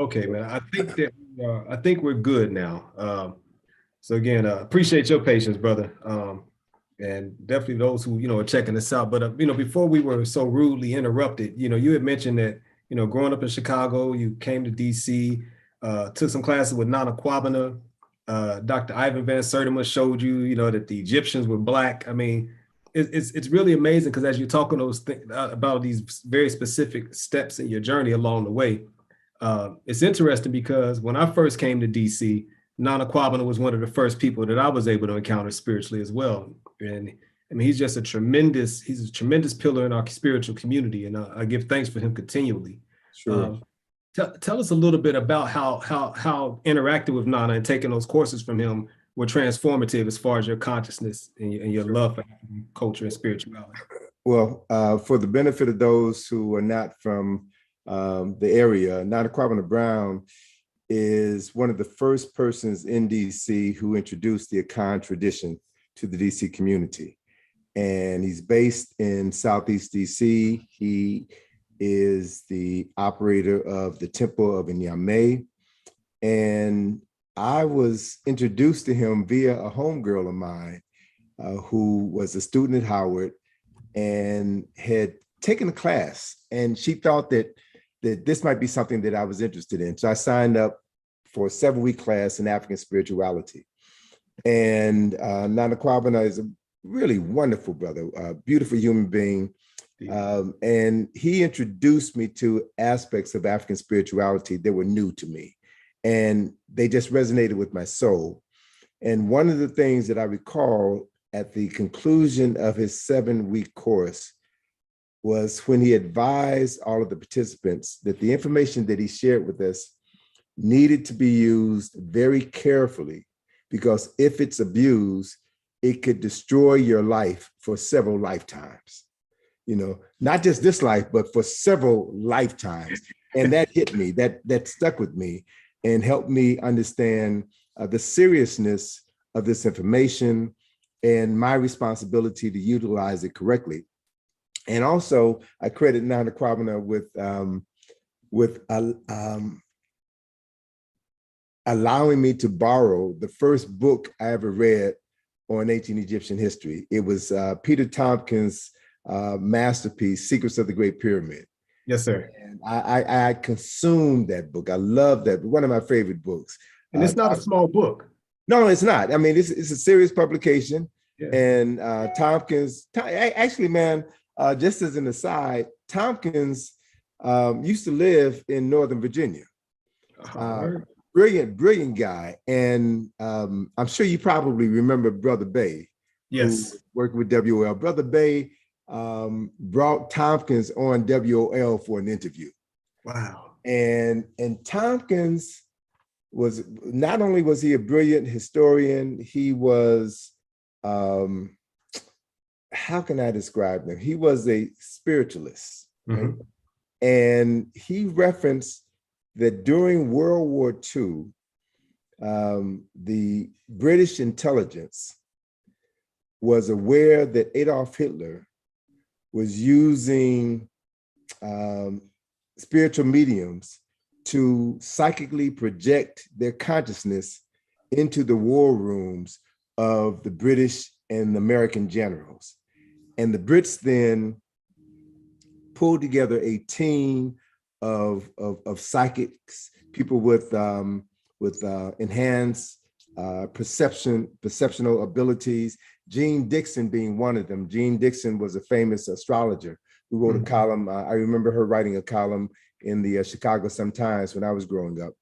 Okay, man. I think we're good now. So again, appreciate your patience, brother. And definitely those who are checking this out. But before we were so rudely interrupted, you had mentioned that growing up in Chicago, you came to D.C., took some classes with Nana Kwabena. Dr. Ivan Van Sertima showed you, that the Egyptians were black. I mean, it's really amazing because as you're talking about these very specific steps in your journey along the way, it's interesting because when I first came to DC, Nana Kwabena was one of the first people that I was able to encounter spiritually as well. And I mean, he's a tremendous pillar in our spiritual community, and I give thanks for him continually. Sure. Tell us a little bit about how interacting with Nana and taking those courses from him were transformative as far as your consciousness and your Sure. love for culture and spirituality. Well, for the benefit of those who are not from the area, Nana Kwabena Brown is one of the first persons in DC who introduced the Akan tradition to the DC community. And he's based in Southeast DC. He is the operator of the Temple of Inyame. And I was introduced to him via a homegirl of mine who was a student at Howard and had taken a class. And she thought that this might be something that I was interested in. So I signed up for a 7-week class in African spirituality. And Nana Kwabena is a really wonderful brother, a beautiful human being. And he introduced me to aspects of African spirituality that were new to me. And they just resonated with my soul. And one of the things that I recall at the conclusion of his 7-week course was when he advised all of the participants that the information that he shared with us needed to be used very carefully, because if it's abused, it could destroy your life for several lifetimes. Not just this life, but for several lifetimes. And that hit me, that stuck with me and helped me understand the seriousness of this information and my responsibility to utilize it correctly. And also, I credit Nana Kwabena with allowing me to borrow the first book I ever read on ancient Egyptian history. It was Peter Tompkins' masterpiece, Secrets of the Great Pyramid. Yes, sir. And I consumed that book. I love that. One of my favorite books. And it's not a small book. No, it's not. I mean, it's a serious publication. Yeah. And Tompkins, actually, man, just as an aside, Tompkins used to live in Northern Virginia. Brilliant guy. And I'm sure you probably remember Brother Bay. Yes. Who worked with WOL. Brother Bay brought Tompkins on WOL for an interview. Wow. And Tompkins was, not only was he a brilliant historian, he was, how can I describe him? He was a spiritualist, right? Mm-hmm. And he referenced that during World War II, the British intelligence was aware that Adolf Hitler was using spiritual mediums to psychically project their consciousness into the war rooms of the British and American generals. And the Brits then pulled together a team of psychics, people with enhanced perceptional abilities. Jean Dixon being one of them. Jean Dixon was a famous astrologer who wrote a column. I remember her writing a column in the Chicago Sun-Times when I was growing up.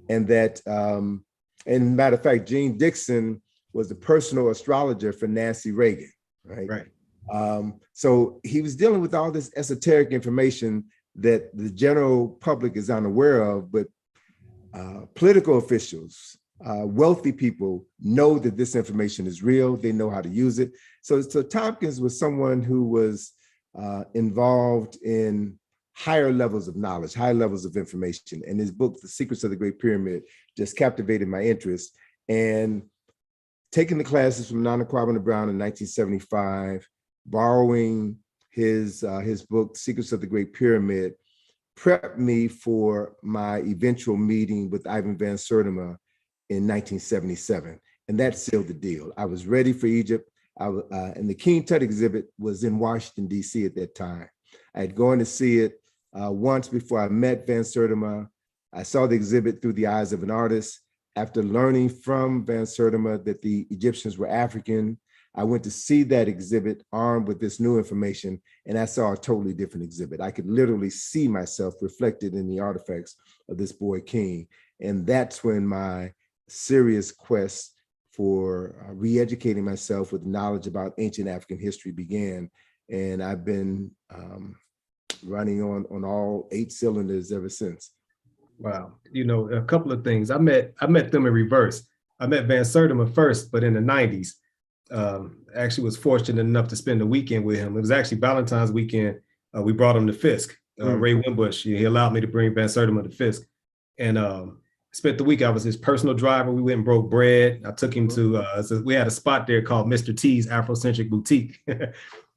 And that, and matter of fact, Jean Dixon was the personal astrologer for Nancy Reagan, right? Right. So he was dealing with all this esoteric information that the general public is unaware of, but political officials, wealthy people know that this information is real. They know how to use it. So Tompkins was someone who was involved in higher levels of knowledge, higher levels of information. And his book, The Secrets of the Great Pyramid, just captivated my interest. And taking the classes from Nana Kwabena Brown in 1975, borrowing his book, Secrets of the Great Pyramid, prepped me for my eventual meeting with Ivan Van Sertima in 1977. And that sealed the deal. I was ready for Egypt. And the King Tut exhibit was in Washington, D.C. at that time. I had gone to see it once before I met Van Sertima. I saw the exhibit through the eyes of an artist. After learning from Van Sertima that the Egyptians were African, I went to see that exhibit armed with this new information, and I saw a totally different exhibit. I could literally see myself reflected in the artifacts of this boy King. And that's when my serious quest for re-educating myself with knowledge about ancient African history began. And I've been running on all 8 cylinders ever since. Wow. You know, a couple of things. I met them in reverse. I met Van Sertima first, but in the 90s. Actually was fortunate enough to spend the weekend with him. It was actually Valentine's weekend. We brought him to Fisk. Ray Wimbush, he allowed me to bring Van Sertima to Fisk. And spent the week, I was his personal driver. We went and broke bread. I took him to, we had a spot there called Mr. T's Afrocentric Boutique.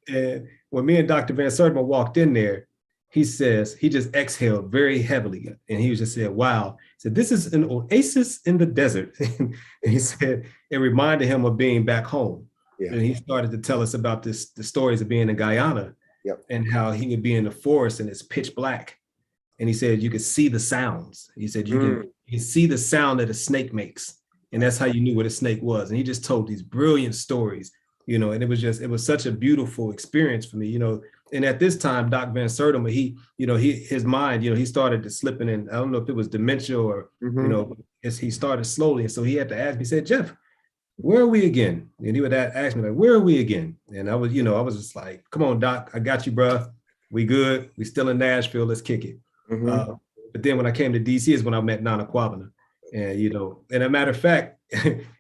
And when me and Dr. Van Sertima walked in there, he just exhaled very heavily. And he just said, wow. He said, this is an oasis in the desert. And he said, it reminded him of being back home. Yeah. And he started to tell us about the stories of being in Guyana. Yep. And how he would be in the forest and it's pitch black. And he said, you could see the sounds. He said, you can see the sound that a snake makes. And that's how you knew what a snake was. And he just told these brilliant stories, you know, and it was such a beautiful experience for me, you know. And at this time, Doc Van Sertima, his mind, you know, he started to slipping in. I don't know if it was dementia or, you know, as he started slowly. And so he had to ask me, he said, Jeff, where are we again? And he would ask me, like, where are we again? And I was just like, come on, Doc, I got you, bro. We good. We still in Nashville. Let's kick it. But then when I came to DC is when I met Nana Kwabena. And, you know, and a matter of fact,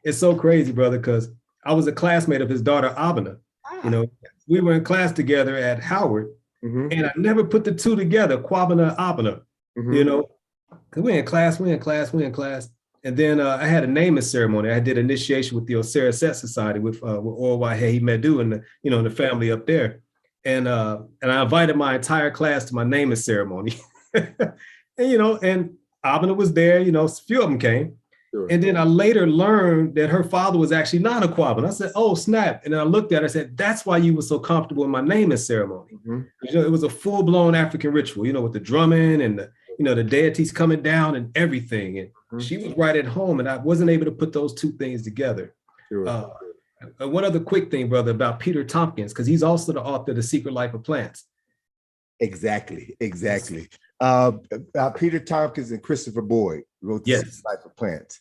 it's so crazy, brother, because I was a classmate of his daughter, Abena. You know, we were in class together at Howard, and I never put the two together, Kwabena, Abena, you know, because we in class. And then I had a naming ceremony. I did initiation with the Osiris Set Society with Orwahe Medu and the family up there. And I invited my entire class to my naming ceremony. and Abena was there, you know, a few of them came. Sure. And then I later learned that her father was actually not a Kwabena. I said, oh, snap. And then I looked at her and said, that's why you were so comfortable in my naming ceremony. You know, it was a full-blown African ritual, you know, with the drumming and the deities coming down and everything. And she was right at home, and I wasn't able to put those two things together. Sure. One other quick thing, brother, about Peter Tompkins, because he's also the author of The Secret Life of Plants. Exactly. Peter Tompkins and Christopher Boyd wrote The Secret Life of Plants.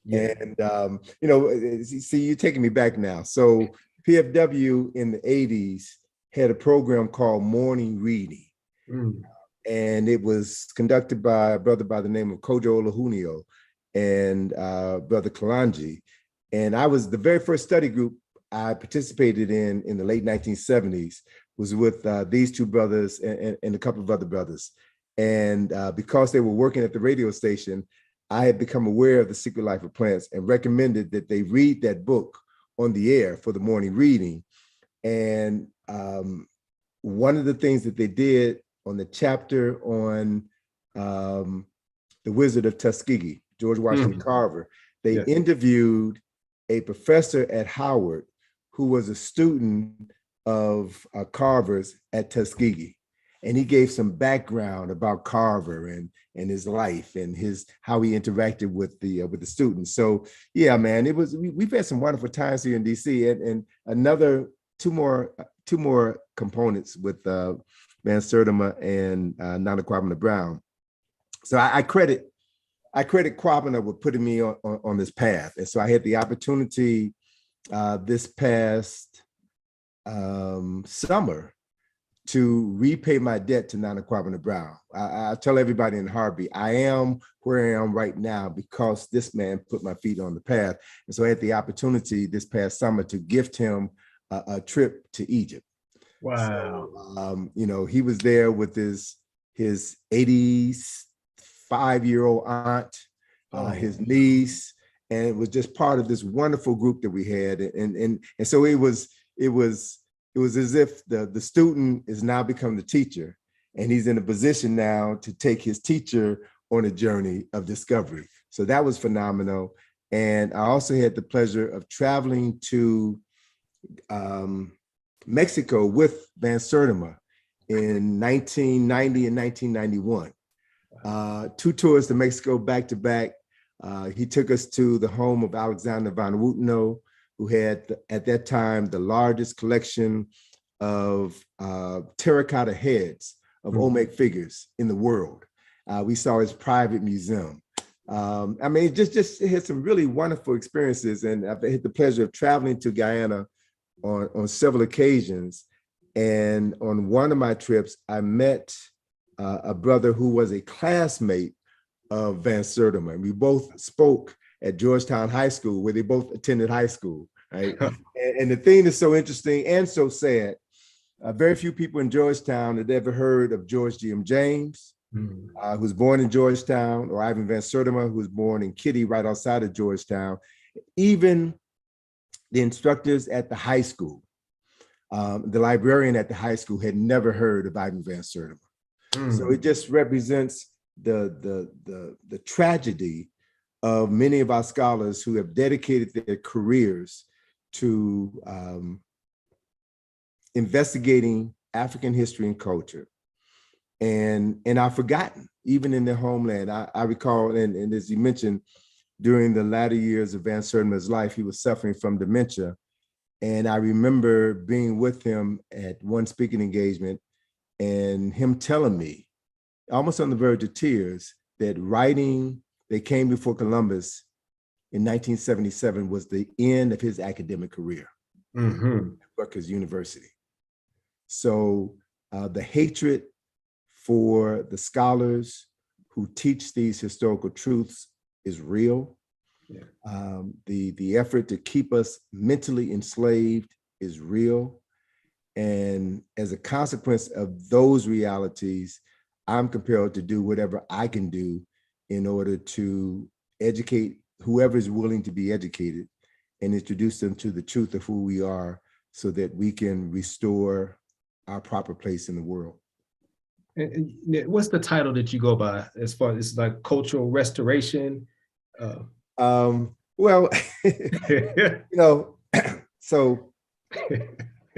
Yeah. And, see, you're taking me back now. So PFW in the 80s had a program called Morning Reading. And it was conducted by a brother by the name of Kojo Olahunio and Brother Kalanji. And I was the very first study group I participated in the late 1970s was with these two brothers and a couple of other brothers. And because they were working at the radio station, I had become aware of The Secret Life of Plants and recommended that they read that book on the air for the morning reading. And one of the things that they did on the chapter on the Wizard of Tuskegee, George Washington Carver, they interviewed a professor at Howard who was a student of Carver's at Tuskegee. And he gave some background about Carver and his life and how he interacted with the students. So yeah, man, we've had some wonderful times here in DC, and another two more components with Van Sertima and Nana Kwabena Brown. So I credit Kwabena with putting me on this path. And so I had the opportunity this past summer to repay my debt to Nana Kwabena Brown. I tell everybody in Harvey, I am where I am right now because this man put my feet on the path. And so I had the opportunity this past summer to gift him a trip to Egypt. Wow. So, he was there with his 85-year-old aunt, his niece, and it was just part of this wonderful group that we had. And so it was as if the student is now become the teacher, and he's in a position now to take his teacher on a journey of discovery. So that was phenomenal. And I also had the pleasure of traveling to Mexico with Van Sertima in 1990 and 1991. 2 tours to Mexico back to back. He took us to the home of Alexander von Wutenow, who had at that time the largest collection of terracotta heads of Olmec figures in the world. We saw his private museum. I mean, it had some really wonderful experiences, and I've had the pleasure of traveling to Guyana on several occasions. And on one of my trips, I met a brother who was a classmate of Van Sertima. We both spoke at Georgetown High School, where they both attended high school, right? And the thing that's so interesting and so sad, very few people in Georgetown had ever heard of George G.M. James, who was born in Georgetown, or Ivan Van Sertima, who was born in Kitty, right outside of Georgetown. Even the instructors at the high school, the librarian at the high school had never heard of Ivan Van Sertima. So it just represents the tragedy of many of our scholars who have dedicated their careers to investigating African history and culture, and are forgotten, even in their homeland. I recall, and as you mentioned, during the latter years of Van Sertima's life, he was suffering from dementia. And I remember being with him at one speaking engagement and him telling me, almost on the verge of tears, that writing They Came Before Columbus in 1977 was the end of his academic career at Rutgers University. So the hatred for the scholars who teach these historical truths is real. Yeah. The effort to keep us mentally enslaved is real. And as a consequence of those realities, I'm compelled to do whatever I can do in order to educate whoever is willing to be educated and introduce them to the truth of who we are so that we can restore our proper place in the world. And what's the title that you go by as far as like cultural restoration? Well, so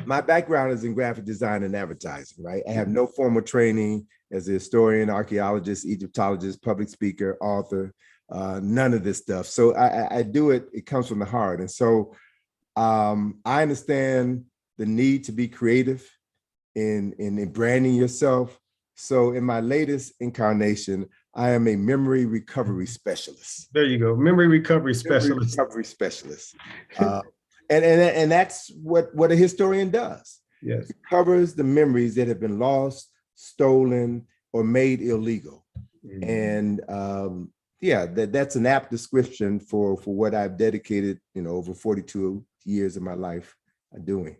my background is in graphic design and advertising, right? I have no formal training as a historian, archaeologist, Egyptologist, public speaker, author, none of this stuff. So I do it, it comes from the heart. And so I understand the need to be creative in branding yourself. So in my latest incarnation, I am a memory recovery specialist. There you go, memory recovery specialist. Memory recovery specialist. And that's what a historian does. Yes. It covers the memories that have been lost, stolen, or made illegal. And yeah, that's an apt description for what I've dedicated, over 42 years of my life doing.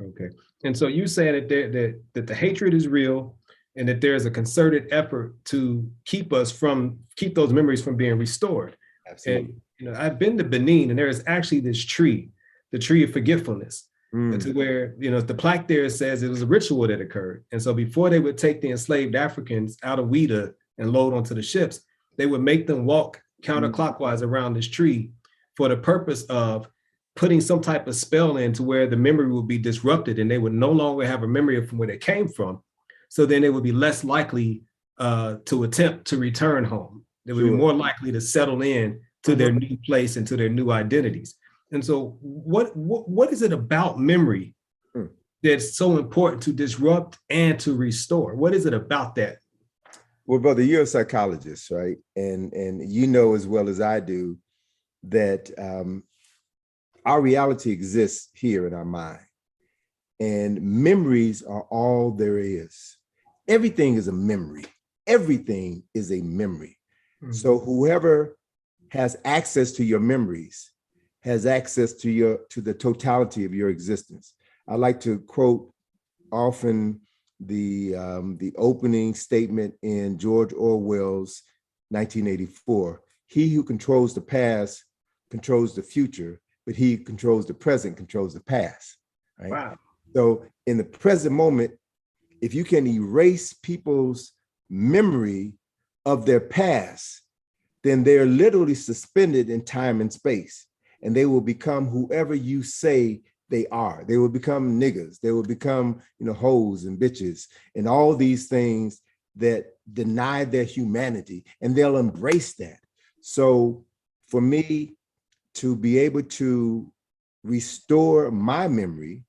Okay. And so you said that the hatred is real and that there's a concerted effort to keep those memories from being restored. Absolutely. And I've been to Benin, and there is actually this tree, the tree of forgetfulness, to where the plaque there says it was a ritual that occurred. And so before they would take the enslaved Africans out of Ouida and load onto the ships, they would make them walk counterclockwise around this tree for the purpose of putting some type of spell in to where the memory would be disrupted and they would no longer have a memory of from where they came from. So then they would be less likely to attempt to return home. They would be more likely to settle in to their new place and to their new identities. And so what is it about memory that's so important to disrupt and to restore? What is it about that? Well, brother, you're a psychologist, right? And you know as well as I do that our reality exists here in our mind. And memories are all there is. Everything is a memory. Everything is a memory. So whoever has access to your memories has access to the totality of your existence. I like to quote often the opening statement in George Orwell's 1984. He who controls the past controls the future, but he who controls the present controls the past. Right? Wow. So in the present moment, if you can erase people's memory of their past, then they're literally suspended in time and space, and they will become whoever you say they are. They will become niggas. They will become, hoes and bitches and all these things that deny their humanity, and they'll embrace that. So for me to be able to restore my memory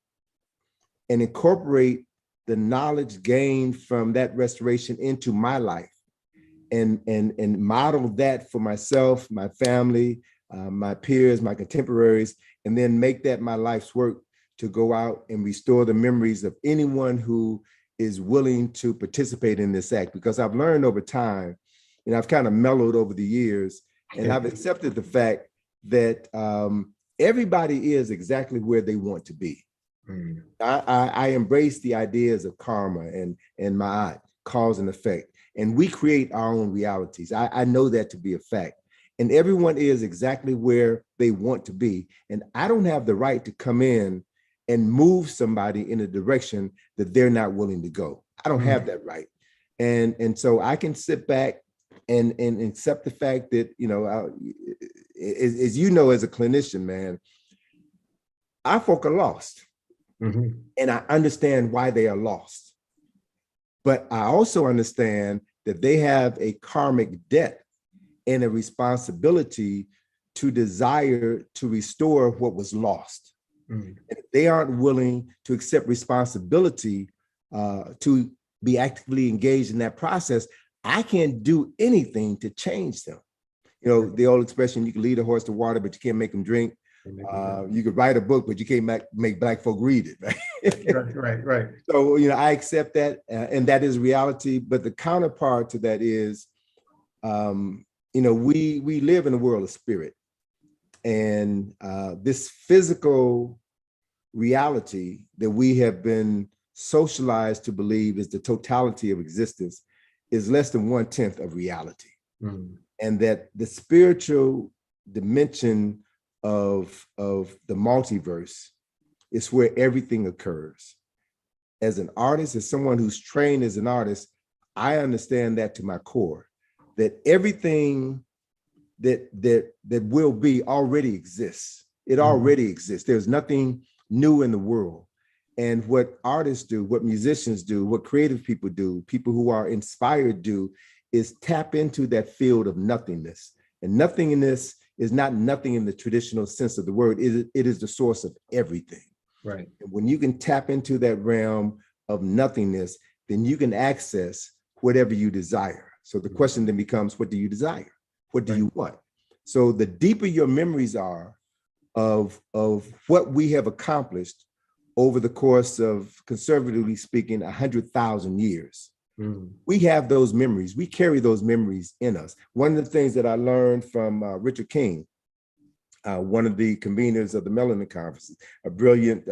and incorporate the knowledge gained from that restoration into my life, and model that for myself, my family, my peers, my contemporaries, and then make that my life's work to go out and restore the memories of anyone who is willing to participate in this act. Because I've learned over time, and I've kind of mellowed over the years, and I've accepted the fact that everybody is exactly where they want to be. Mm. I embrace the ideas of karma and ma'at, cause and effect. And we create our own realities. I know that to be a fact. And everyone is exactly where they want to be. And I don't have the right to come in and move somebody in a direction that they're not willing to go. I don't have that right. And so I can sit back and accept the fact that, as you know, as a clinician, man, our folk are lost. Mm-hmm. And I understand why they are lost. But I also understand that they have a karmic debt and a responsibility to desire to restore what was lost. Mm-hmm. And if they aren't willing to accept responsibility to be actively engaged in that process, I can't do anything to change them. The old expression, you can lead a horse to water, but you can't make them drink. You could write a book, but you can't make Black folk read it, right? Right. So, I accept that, and that is reality. But the counterpart to that is, we live in a world of spirit, and this physical reality that we have been socialized to believe is the totality of existence is less than 1/10 of reality, and that the spiritual dimension of the multiverse is where everything occurs. As an artist, as someone who's trained as an artist, I understand that to my core, that everything that will be already exists. It already exists. There's nothing new in the world. And what artists do, what musicians do, what creative people do, people who are inspired do, is tap into that field of nothingness. And nothingness is not nothing in the traditional sense of the word. It is the source of everything. Right. And when you can tap into that realm of nothingness, then you can access whatever you desire. So the question then becomes, what do you desire? What do you want? So the deeper your memories are of what we have accomplished over the course of, conservatively speaking, 100,000 years, we have those memories. We carry those memories in us. One of the things that I learned from Richard King, one of the conveners of the Melanin Conference, a brilliant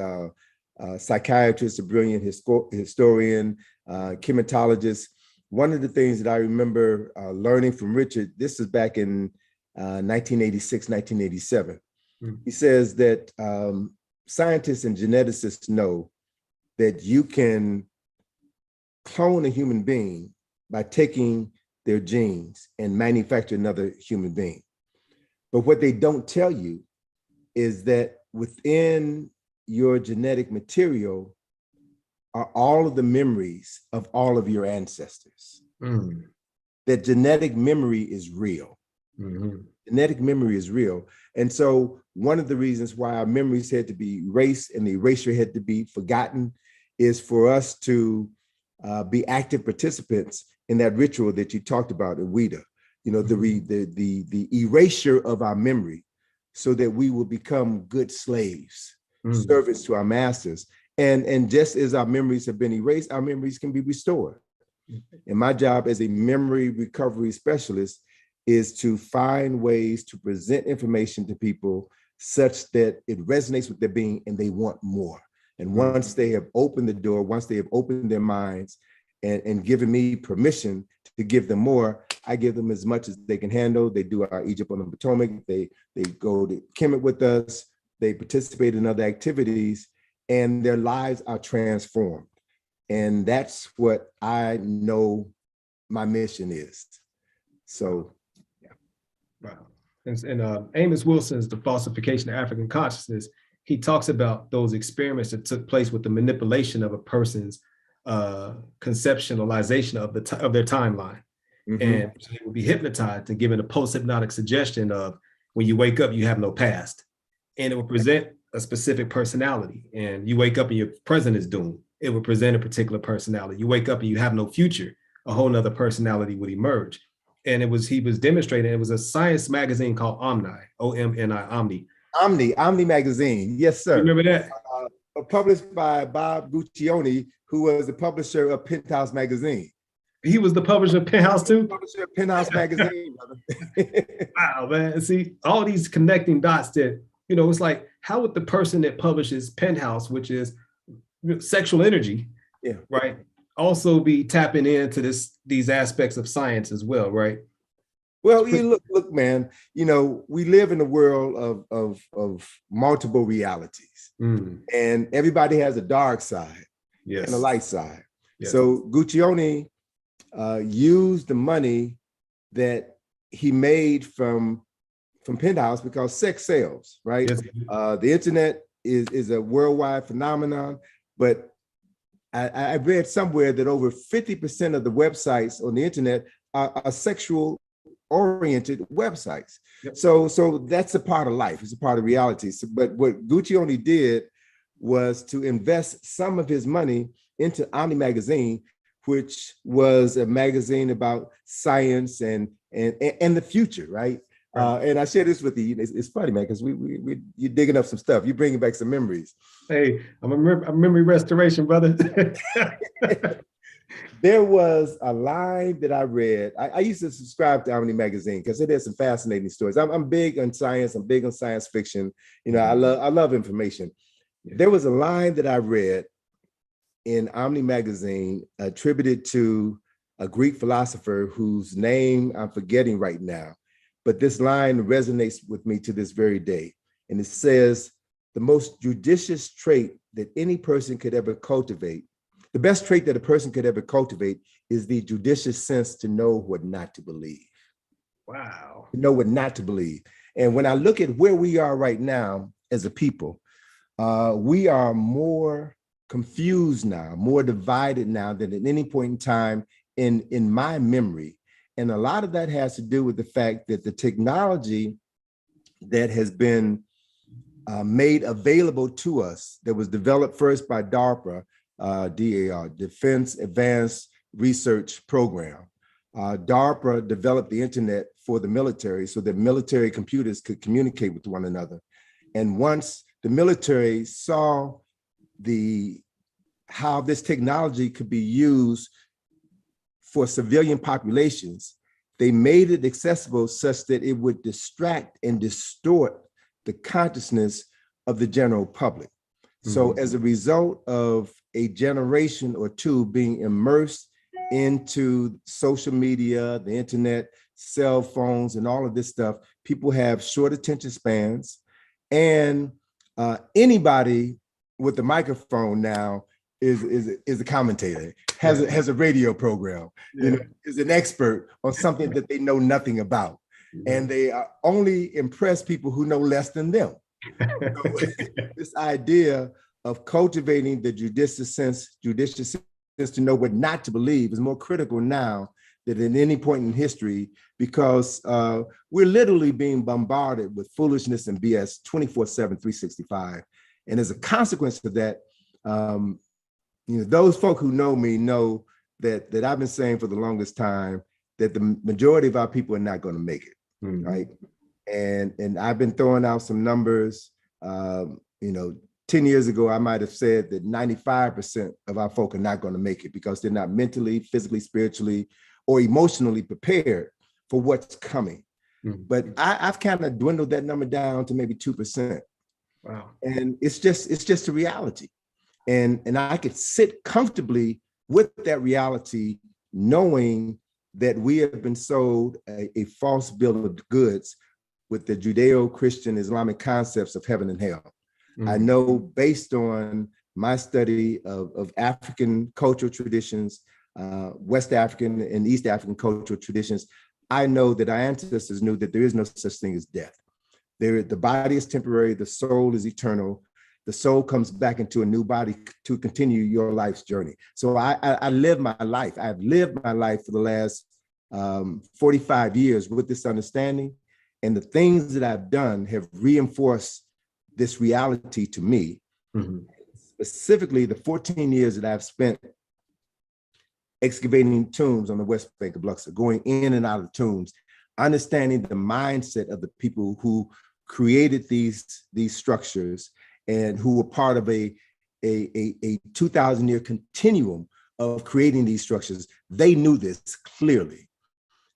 psychiatrist, a brilliant historian, chematologist. One of the things that I remember learning from Richard, this is back in 1986, 1987. He says that scientists and geneticists know that you can clone a human being by taking their genes and manufacture another human being. But what they don't tell you is that within your genetic material are all of the memories of all of your ancestors. That genetic memory is real. Genetic memory is real. And so one of the reasons why our memories had to be erased and the erasure had to be forgotten is for us to be active participants in that ritual that you talked about in Ouida, the erasure of our memory so that we will become good slaves, servants to our masters. And just as our memories have been erased, our memories can be restored. And my job as a memory recovery specialist is to find ways to present information to people such that it resonates with their being and they want more. And once they have opened the door, once they have opened their minds and given me permission to give them more, I give them as much as they can handle. They do our Egypt on the Potomac. They go to Kemet with us. They participate in other activities, and their lives are transformed. And that's what I know my mission is. So, yeah. Wow. And Amos Wilson's The Falsification of African Consciousness, he talks about those experiments that took place with the manipulation of a person's conceptualization of their timeline. Mm-hmm. And they would be hypnotized and given a post-hypnotic suggestion of, when you wake up, you have no past. And it will present a specific personality. And you wake up and your present is doomed. It will present a particular personality. You wake up and you have no future. A whole nother personality would emerge. And he was demonstrating, it was a science magazine called Omni, Omni. Omni magazine. Yes, sir. You remember that? Published by Bob Guccione, who was the publisher of Penthouse magazine. He was the publisher of Penthouse too? Publisher of Penthouse magazine. Wow, man. See, all these connecting dots that, it's like, how would the person that publishes Penthouse, which is sexual energy, right, also be tapping into these aspects of science as well, right? Well, look, man, we live in a world of multiple realities, and everybody has a dark side and a light side. Yes. So Guccione used the money that he made from Penthouse, because sex sells, right? Yes. The internet is a worldwide phenomenon, but I read somewhere that over 50% of the websites on the internet are sexual oriented websites. Yep. So that's a part of life. It's a part of reality. So, but what Guccione did was to invest some of his money into Omni magazine, which was a magazine about science and the future, right? And I share this with you. It's funny, man, because you're digging up some stuff. You're bringing back some memories. Hey, I'm a memory restoration, brother. There was a line that I read. I used to subscribe to Omni magazine because it has some fascinating stories. I'm big on science. I'm big on science fiction. I love information. Yeah. There was a line that I read in Omni magazine attributed to a Greek philosopher whose name I'm forgetting right now. But this line resonates with me to this very day. And it says, the most judicious trait that any person could ever cultivate, the best trait that a person could ever cultivate, is the judicious sense to know what not to believe. Wow. To know what not to believe. And when I look at where we are right now as a people, we are more confused now, more divided now than at any point in time in my memory. And a lot of that has to do with the fact that the technology that has been made available to us, that was developed first by DARPA, DAR, Defense Advanced Research Program. DARPA developed the internet for the military so that military computers could communicate with one another. And once the military saw how this technology could be used for civilian populations, they made it accessible such that it would distract and distort the consciousness of the general public. Mm-hmm. So as a result of a generation or two being immersed into social media, the internet, cell phones, and all of this stuff, people have short attention spans, and anybody with a microphone now is a commentator, has a radio program, is an expert on something that they know nothing about. And they only impress people who know less than them. So, this idea of cultivating the judicious sense to know what not to believe is more critical now than at any point in history, because we're literally being bombarded with foolishness and BS 24/7, 365. And as a consequence of that, those folk who know me know that I've been saying for the longest time that the majority of our people are not going to make it, right? And I've been throwing out some numbers. 10 years ago, I might have said that 95% of our folk are not going to make it because they're not mentally, physically, spiritually, or emotionally prepared for what's coming. But I've kind of dwindled that number down to maybe 2%. Wow. And it's just a reality. And I could sit comfortably with that reality, knowing that we have been sold a false bill of goods with the Judeo-Christian Islamic concepts of heaven and hell. I know based on my study of African cultural traditions, West African and East African cultural traditions, I know that our ancestors knew that there is no such thing as death. The body is temporary, the soul is eternal. The soul comes back into a new body to continue your life's journey. So I live my life. I've lived my life for the last 45 years with this understanding. And the things that I've done have reinforced this reality to me. Mm-hmm. Specifically, the 14 years that I've spent excavating tombs on the West Bank of Biloxi, going in and out of tombs, understanding the mindset of the people who created these structures and who were part of a 2,000-year continuum of creating these structures. They knew this clearly,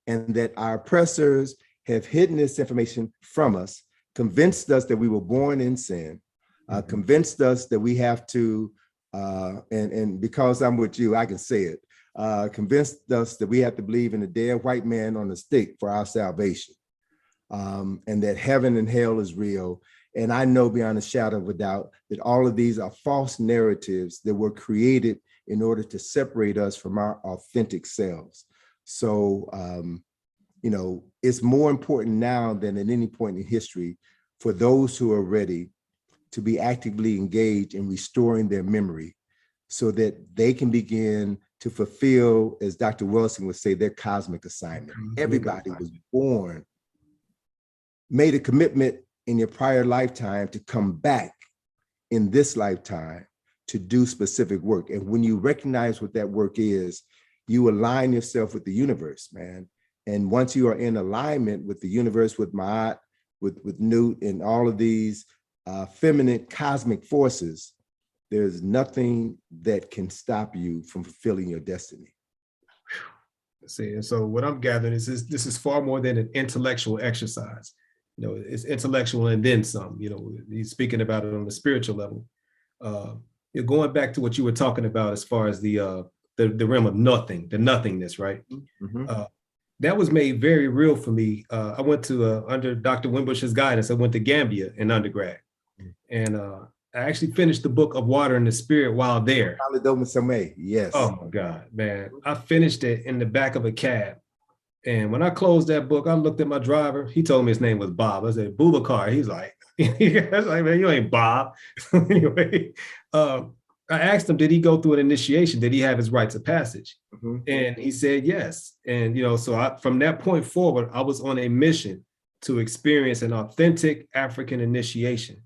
and that our oppressors have hidden this information from us, convinced us that we were born in sin, convinced us that we have to, and because I'm with you, I can say it, convinced us that we have to believe in a dead white man on a stick for our salvation, and that heaven and hell is real. And I know beyond a shadow of a doubt that all of these are false narratives that were created in order to separate us from our authentic selves. So, it's more important now than at any point in history for those who are ready to be actively engaged in restoring their memory so that they can begin to fulfill, as Dr. Wilson would say, their cosmic assignment. Everybody was born, made a commitment in your prior lifetime to come back in this lifetime to do specific work. And when you recognize what that work is, you align yourself with the universe, man. And once you are in alignment with the universe, with Ma'at, with Newt, and all of these feminine cosmic forces, there's nothing that can stop you from fulfilling your destiny. See, and so what I'm gathering is this is far more than an intellectual exercise. It's intellectual and then some. He's speaking about it on the spiritual level. Going back to what you were talking about as far as the realm of nothing, the nothingness, right? Mm-hmm. That was made very real for me. I went to, under Dr. Winbush's guidance, I went to Gambia in undergrad. And I actually finished the book of Water and the Spirit while there. Yes. Oh my God, man. I finished it in the back of a cab. And when I closed that book, I looked at my driver. He told me his name was Bob. I said, Boubacar. He's like, I was like, man, you ain't Bob. Anyway, I asked him, did he go through an initiation? Did he have his rites of passage? Mm-hmm. And he said yes. And, so from that point forward, I was on a mission to experience an authentic African initiation.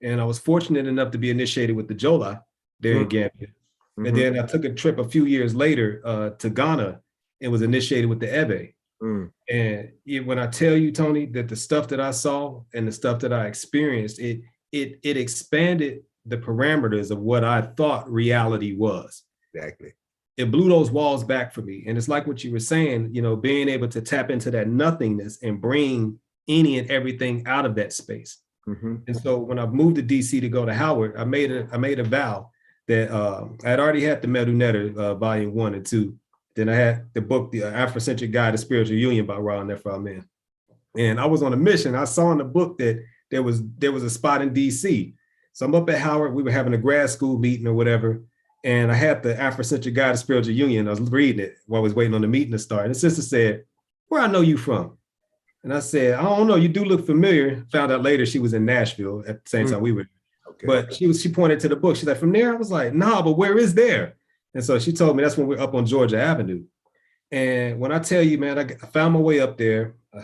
And I was fortunate enough to be initiated with the Jola there in Gambia. Mm-hmm. And then I took a trip a few years later to Ghana and was initiated with the Ebe. Mm. And when I tell you, Tony, that the stuff that I saw and the stuff that I experienced, it expanded the parameters of what I thought reality was. Exactly. It blew those walls back for me. And it's like what you were saying, being able to tap into that nothingness and bring any and everything out of that space. Mm-hmm. And so when I moved to DC to go to Howard, I made a vow that I had already had the Medu Netter, volume 1 and 2. Then I had the book, The Afrocentric Guide to Spiritual Union by Ra Nefer Amen. And I was on a mission. I saw in the book that there was a spot in DC. So I'm up at Howard. We were having a grad school meeting or whatever. And I had the Afrocentric Guide to Spiritual Union. I was reading it while I was waiting on the meeting to start. And the sister said, "Where I know you from?" And I said, "I don't know. You do look familiar." Found out later she was in Nashville at the same time we were. Okay. But she pointed to the book. She's like, "From there?" I was like, "Nah, but where is there?" And so she told me that's when we're up on Georgia Avenue. And when I tell you, man, I found my way up there. I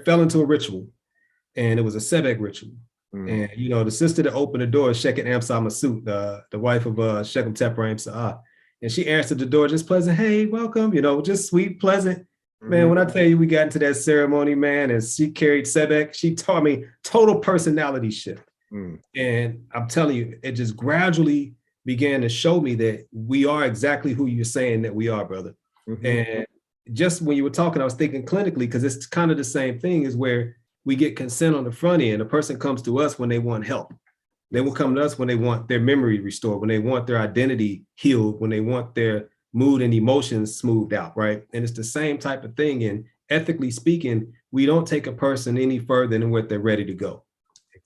fell into a ritual, and it was a Sebek ritual. And, the sister that opened the door is Sheket Amsa Masut, the wife of Shekem Tepra Amsa. And she answered the door just pleasant. "Hey, welcome," just sweet, pleasant. Man, when I tell you we got into that ceremony, man, and she carried Sebek, she taught me total personality shift. And I'm telling you, it just gradually began to show me that we are exactly who you're saying that we are, brother. Mm-hmm. And just when you were talking, I was thinking clinically, because it's kind of the same thing, is where we get consent on the front end. A person comes to us when they want help. They will come to us when they want their memory restored, when they want their identity healed, when they want their mood and emotions smoothed out, right? And it's the same type of thing. And ethically speaking, we don't take a person any further than what they're ready to go.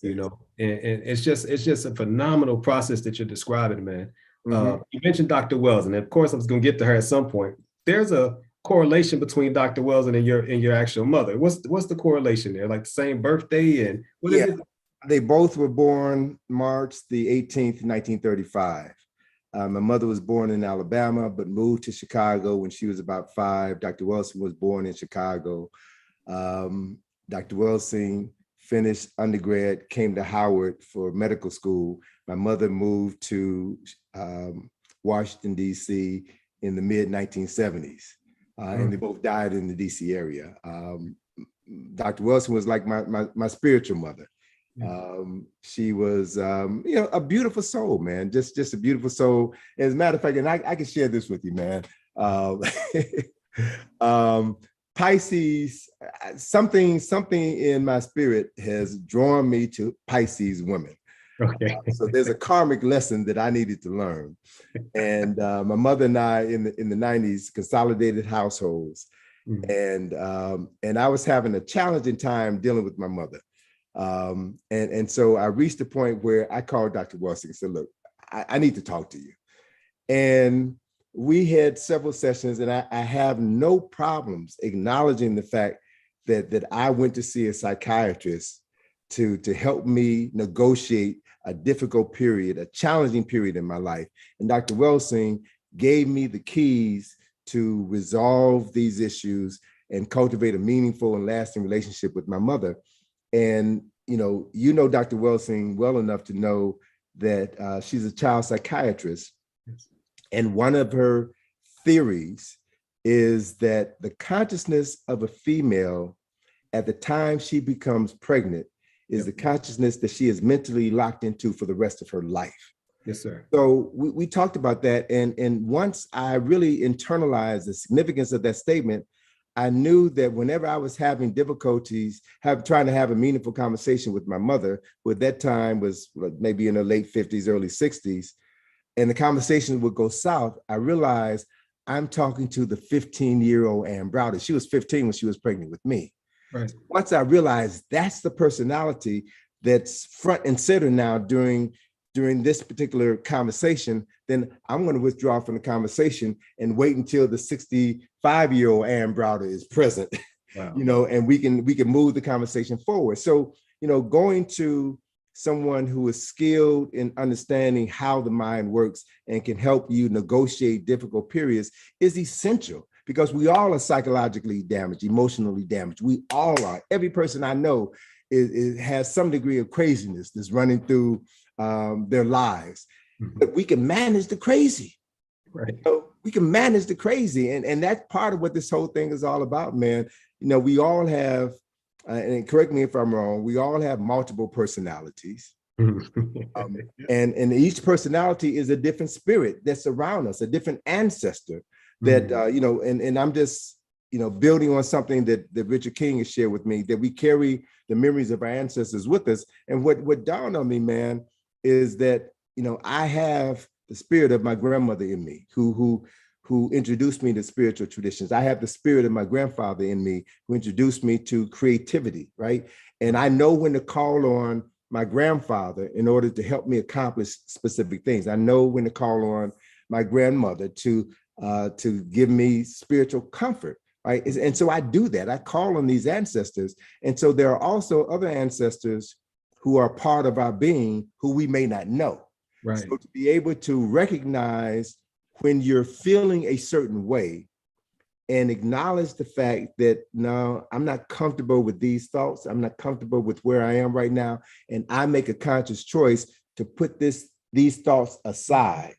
you know, and it's just a phenomenal process that you're describing, man. Mhm. You mentioned Dr. Wells, and of course I was going to get to her at some point. There's a correlation between Dr. Wells and your actual mother. What's the correlation there? Like the same birthday, and what is Yeah, it? they both were born March the 18th, 1935. My mother was born in Alabama, but moved to Chicago when she was about 5. Dr. Wilson was born in Chicago. Dr. Wilson finished undergrad, came to Howard for medical school. My mother moved to Washington, D.C. in the mid 1970s, and they both died in the D.C. area. Dr. Wilson was like my spiritual mother. She was, a beautiful soul, man. Just a beautiful soul. As a matter of fact, and I can share this with you, man. Pisces, something in my spirit has drawn me to Pisces women. Okay. So there's a karmic lesson that I needed to learn. And my mother and I in the 90s consolidated households. And I was having a challenging time dealing with my mother. And so I reached the point where I called Dr. Wilson and said, look, I need to talk to you. And we had several sessions, and I have no problems acknowledging the fact that I went to see a psychiatrist to help me negotiate a difficult period, a challenging period in my life. And Dr. Wilson gave me the keys to resolve these issues and cultivate a meaningful and lasting relationship with my mother. And Dr. Wilson well enough to know that she's a child psychiatrist. Yes. And one of her theories is that the consciousness of a female at the time she becomes pregnant is the consciousness that she is mentally locked into for the rest of her life. Yes, sir. So we talked about that. And once I really internalized the significance of that statement, I knew that whenever I was having difficulties trying to have a meaningful conversation with my mother, who at that time was maybe in her late 50s, early 60s, and the conversation would go south, I realized I'm talking to the 15-year-old Ann Browder. She was 15 when she was pregnant with me. Right. Once I realized that's the personality that's front and center now during this particular conversation, then I'm going to withdraw from the conversation and wait until the 65-year-old Ann Browder is present. Wow. And we can move the conversation forward. So, going to someone who is skilled in understanding how the mind works and can help you negotiate difficult periods is essential, because we all are psychologically damaged, emotionally damaged. We all are. Every person I know has some degree of craziness that's running through their lives. But we can manage the crazy. Right. We can manage the crazy. And that's part of what this whole thing is all about, man. We all have, and correct me if I'm wrong, we all have multiple personalities. And each personality is a different spirit that's around us, a different ancestor that, and I'm just, building on something that Richard King has shared with me, that we carry the memories of our ancestors with us. And what dawned on me, man, is that, I have the spirit of my grandmother in me, who introduced me to spiritual traditions. I have the spirit of my grandfather in me, who introduced me to creativity, right? And I know when to call on my grandfather in order to help me accomplish specific things. I know when to call on my grandmother to give me spiritual comfort, right? And so I do that. I call on these ancestors. And so there are also other ancestors who are part of our being who we may not know. Right. So to be able to recognize when you're feeling a certain way and acknowledge the fact that, no, I'm not comfortable with these thoughts. I'm not comfortable with where I am right now. And I make a conscious choice to put these thoughts aside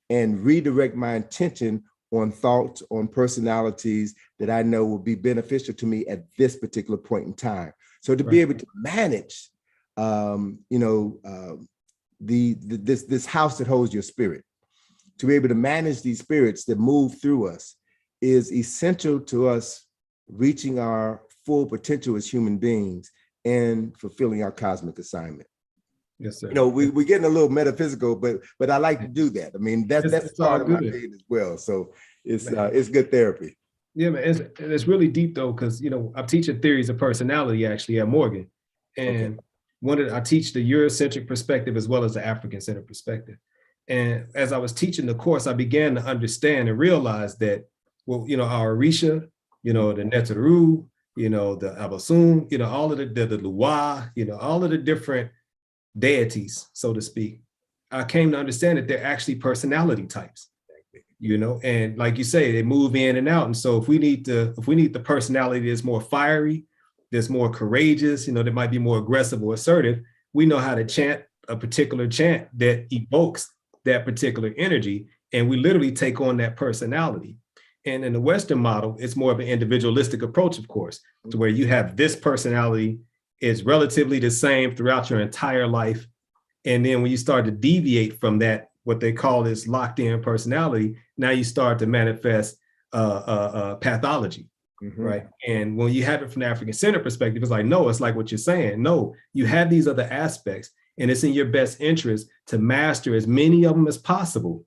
and redirect my attention on thoughts, on personalities that I know will be beneficial to me at this particular point in time. So to be able to manage, this house that holds your spirit, to be able to manage these spirits that move through us is essential to us reaching our full potential as human beings and fulfilling our cosmic assignment. Yes, sir. We're getting a little metaphysical, but I like to do that. I mean, that's part of my being as well. So it's good therapy. Yeah, man. It's really deep though, because I'm teaching theories of personality actually at Morgan, and I teach the Eurocentric perspective as well as the African-centered perspective. And as I was teaching the course, I began to understand and realize that, well, our Orisha, the Neteru, the Abosun, all of the Lua, all of the different deities, so to speak, I came to understand that they're actually personality types, and like you say, they move in and out. And so if we need the personality that's more fiery, that's more courageous, that might be more aggressive or assertive, we know how to chant a particular chant that evokes that particular energy, and we literally take on that personality. And in the Western model, it's more of an individualistic approach, of course, to where you have this personality is relatively the same throughout your entire life. And then when you start to deviate from that, what they call this locked in personality, now you start to manifest pathology, right? And when you have it from the African-centered perspective, it's like, no, it's like what you're saying. No, you have these other aspects, and it's in your best interest to master as many of them as possible.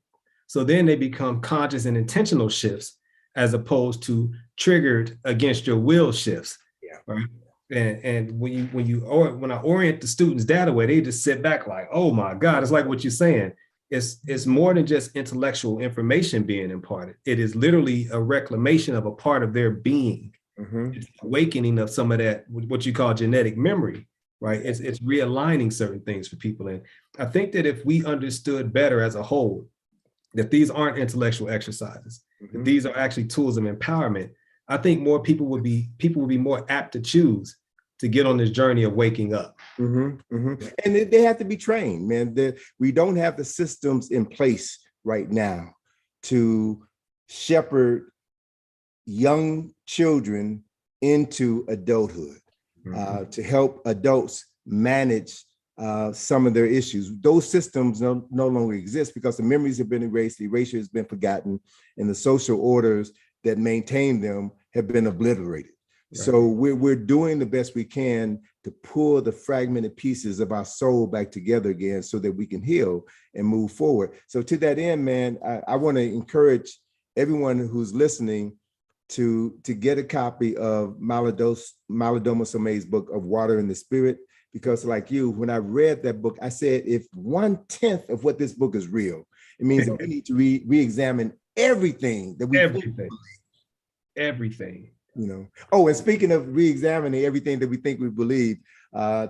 So then they become conscious and intentional shifts as opposed to triggered against your will shifts. Yeah. Right. And when I orient the students that way, they just sit back like, oh my God, it's like what you're saying. It's more than just intellectual information being imparted. It is literally a reclamation of a part of their being. It's awakening of some of that, what you call genetic memory, right? It's realigning certain things for people. And I think that if we understood better as a whole, that these aren't intellectual exercises, that these are actually tools of empowerment, I think more people would be more apt to choose to get on this journey of waking up. And they have to be trained, man. We don't have the systems in place right now to shepherd young children into adulthood, to help adults manage some of their issues. Those systems no longer exist because the memories have been erased, the erasure has been forgotten, and the social orders that maintain them have been obliterated. Right. So we're doing the best we can to pull the fragmented pieces of our soul back together again so that we can heal and move forward. So to that end, man, I want to encourage everyone who's listening to get a copy of Malidoma Some's book of Water in the Spirit, because like you, when I read that book, I said, if 1/10 of what this book is real, it means that we need to re-examine everything that we everything. Oh, and speaking of re-examining everything that we think we believe,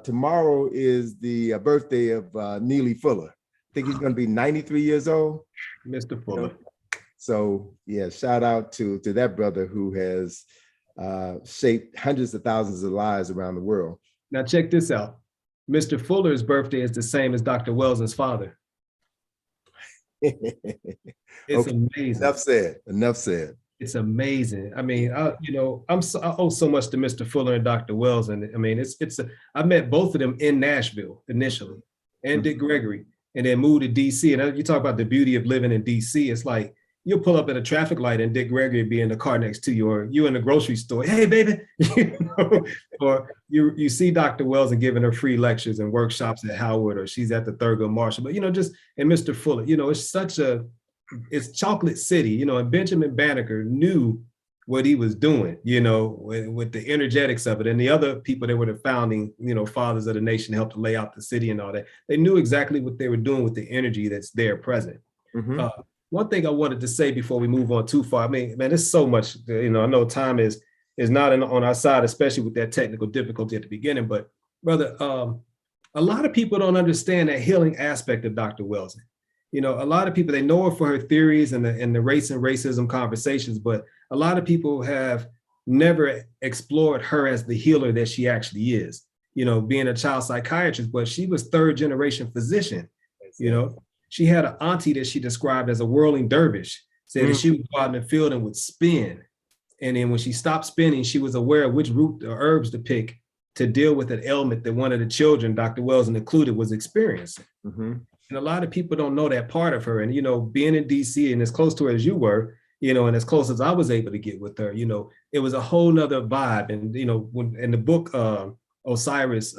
tomorrow is the birthday of Neely Fuller. I think he's going to be 93 years old. Mr. Fuller. So yeah, shout out to that brother who has shaped hundreds of thousands of lives around the world. Now check this out. Mr. Fuller's birthday is the same as Dr. Wells's father. It's amazing. Enough said. It's amazing. I mean, I owe so much to Mr. Fuller and Dr. Wells. And I mean, I met both of them in Nashville initially, and Dick Gregory, and then moved to DC. And you talk about the beauty of living in DC. It's like, you'll pull up at a traffic light and Dick Gregory be in the car next to you, or you in the grocery store, hey baby, or you see Dr. Wells and giving her free lectures and workshops at Howard, or she's at the Thurgood Marshall, but and Mr. Fuller, it's Chocolate City, and Benjamin Banneker knew what he was doing, with the energetics of it, and the other people that were the founding, fathers of the nation, helped to lay out the city and all that. They knew exactly what they were doing with the energy that's there present. One thing I wanted to say before we move on too far, I mean, man, there's so much, I know time is not on our side, especially with that technical difficulty at the beginning, but brother, a lot of people don't understand that healing aspect of Dr. Wells. A lot of people, they know her for her theories and the race and racism conversations, but a lot of people have never explored her as the healer that she actually is, being a child psychiatrist, but she was third generation physician, She had an auntie that she described as a whirling dervish, said that she would go out in the field and would spin. And then when she stopped spinning, she was aware of which root or herbs to pick to deal with an ailment that one of the children, Dr. Wells included, was experiencing. And a lot of people don't know that part of her. And, being in DC and as close to her as you were, and as close as I was able to get with her, it was a whole nother vibe. And, when in the book, Osiris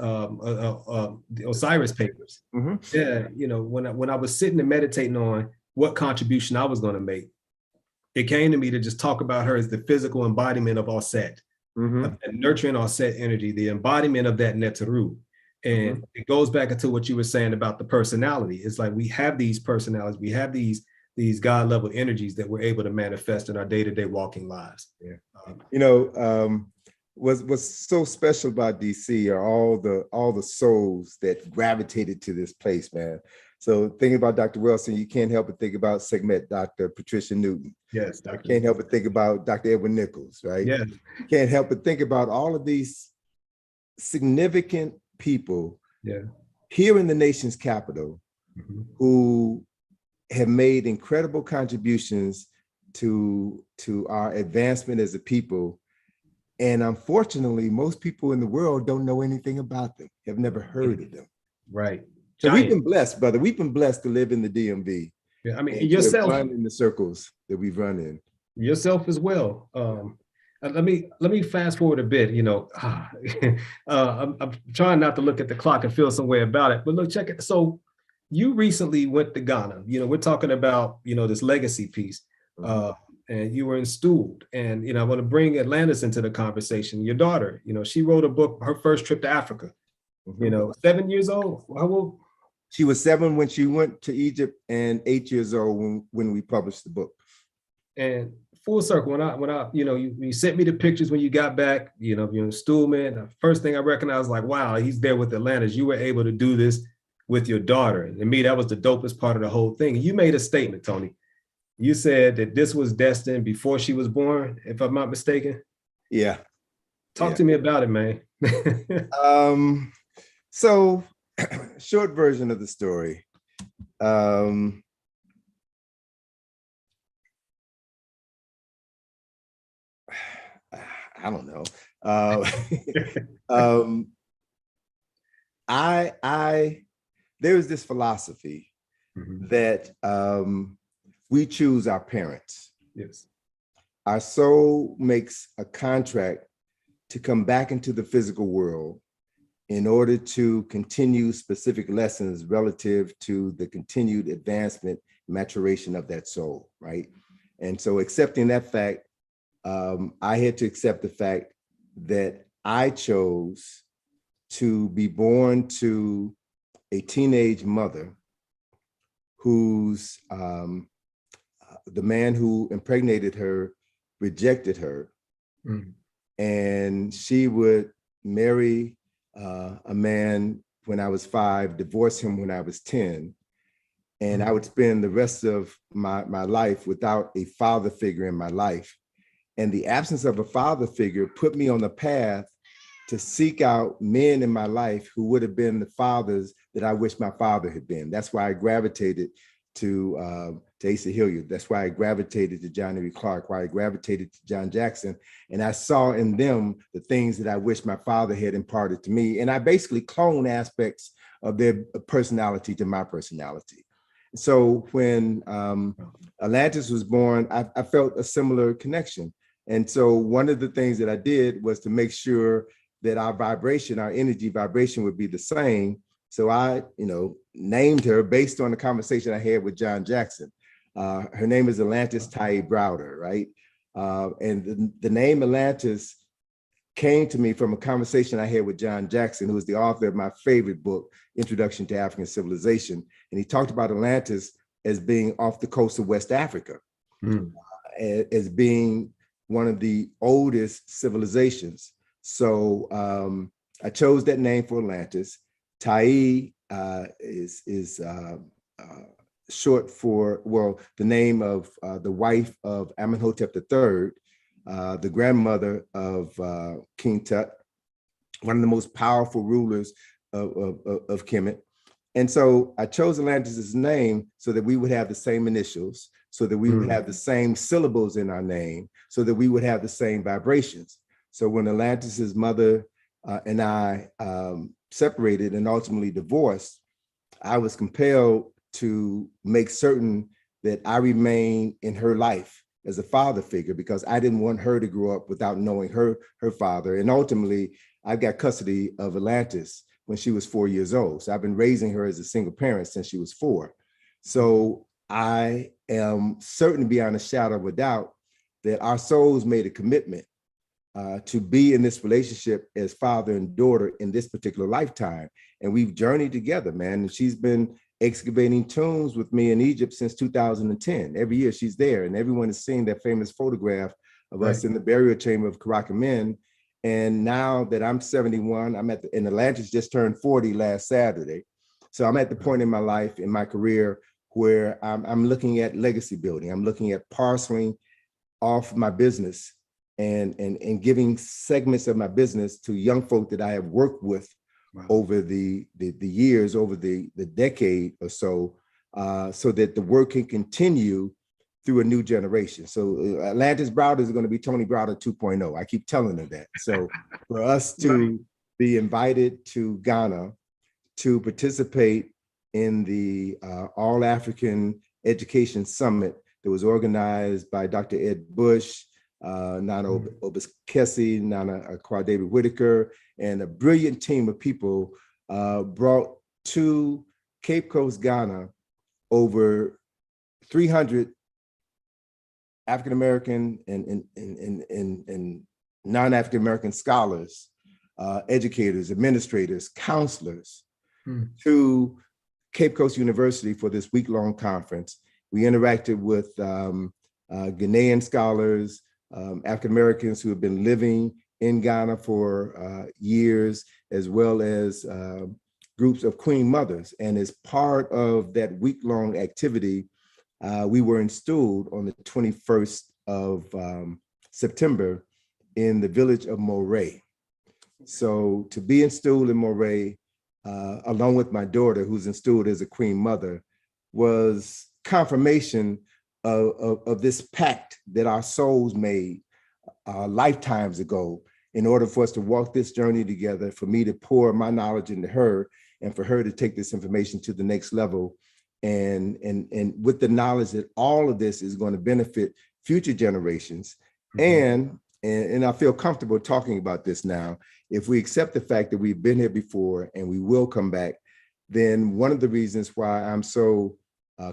papers. Yeah, when I was sitting and meditating on what contribution I was going to make, it came to me to just talk about her as the physical embodiment of Auset, of that nurturing Auset energy, the embodiment of that Neteru. And it goes back into what you were saying about the personality. It's like we have these personalities, we have these God level energies that we're able to manifest in our day-to-day walking lives. Yeah. What's so special about DC are all the souls that gravitated to this place, man. So thinking about Dr. Wilson, you can't help but think about Segmet, Dr. Patricia Newton. Yes, Dr. Can't help but think about Dr. Edwin Nichols, right? Yes. Can't help but think about all of these significant people here in the nation's capital who have made incredible contributions to our advancement as a people. And unfortunately, most people in the world don't know anything about them, have never heard of them. Right. So we've been blessed, brother. We've been blessed to live in the DMV. Yeah, I mean, yourself in the circles that we've run in. Yourself as well. Let me fast forward a bit. You know, I'm trying not to look at the clock and feel some way about it. But look, check it. So you recently went to Ghana. You know, we're talking about, you know, this legacy piece. And you were installed. And, you know, I want to bring Atlantis into the conversation. Your daughter, you know, she wrote a book, her first trip to Africa, you know, 7 years old. How old? She was 7 when she went to Egypt and 8 years old when we published the book. And full circle, when I you know, you sent me the pictures when you got back, you know, you're in Stuhlman. The first thing I recognized, like, wow, he's there with Atlantis. You were able to do this with your daughter. And to me, that was the dopest part of the whole thing. You made a statement, Tony. You said that this was destined before she was born, if I'm not mistaken. Yeah. Talk to me about it, man. So short version of the story. I don't know. There is this philosophy that we choose our parents. Yes. Our soul makes a contract to come back into the physical world in order to continue specific lessons relative to the continued advancement, maturation of that soul, right? And so accepting that fact, I had to accept the fact that I chose to be born to a teenage mother whose the man who impregnated her rejected her, and she would marry a man when I was 5, divorce him when I was 10, and I would spend the rest of my life without a father figure in my life. And the absence of a father figure put me on the path to seek out men in my life who would have been the fathers that I wish my father had been. That's why I gravitated to Asa Hilliard. That's why I gravitated to John Henry Clark, why I gravitated to John Jackson. And I saw in them the things that I wish my father had imparted to me. And I basically clone aspects of their personality to my personality. So when Atlantis was born, I felt a similar connection. And so one of the things that I did was to make sure that our vibration, our energy vibration would be the same. So I, named her based on the conversation I had with John Jackson. Her name is Atlantis Browder, right? And the name Atlantis came to me from a conversation I had with John Jackson, who is the author of my favorite book, Introduction to African Civilization. And he talked about Atlantis as being off the coast of West Africa, as being one of the oldest civilizations. So I chose that name for Atlantis. Tai is short for, the name of the wife of Amenhotep III, the grandmother of King Tut, one of the most powerful rulers of Kemet. And so I chose Atlantis' name so that we would have the same initials, so that we would have the same syllables in our name, so that we would have the same vibrations. So when Atlantis' mother and I separated and ultimately divorced, I was compelled to make certain that I remain in her life as a father figure, because I didn't want her to grow up without knowing her father. And ultimately, I got custody of Atlantis when she was 4 years old. So I've been raising her as a single parent since she was 4. So I am certain beyond a shadow of a doubt that our souls made a commitment to be in this relationship as father and daughter in this particular lifetime. And we've journeyed together, man. And she's been excavating tombs with me in Egypt since 2010. Every year she's there, and everyone has seen that famous photograph of us in the burial chamber of Karakomin. And now that I'm 71, and Atlantis just turned 40 last Saturday. So I'm at the point in my life, in my career, where I'm looking at legacy building. I'm looking at parceling off my business and giving segments of my business to young folk that I have worked with over the years, over the decade or so, so that the work can continue through a new generation. So Atlantis Browder is going to be Tony Browder 2.0. I keep telling her that. So for us to be invited to Ghana to participate in the All African Education Summit that was organized by Dr. Ed Bush, Nana Obis-Kessie, Nana David Whitaker, and a brilliant team of people brought to Cape Coast, Ghana, over 300 African-American and non-African-American scholars, educators, administrators, counselors to Cape Coast University for this week-long conference. We interacted with Ghanaian scholars, African-Americans who have been living in Ghana for years, as well as groups of Queen mothers. And as part of that week-long activity, we were installed on the 21st of September in the village of Moray. So to be installed in Moray, along with my daughter, who's installed as a Queen mother, was confirmation of this pact that our souls made lifetimes ago in order for us to walk this journey together, for me to pour my knowledge into her and for her to take this information to the next level. And with the knowledge that all of this is going to benefit future generations. And I feel comfortable talking about this now. If we accept the fact that we've been here before and we will come back, then one of the reasons why I'm so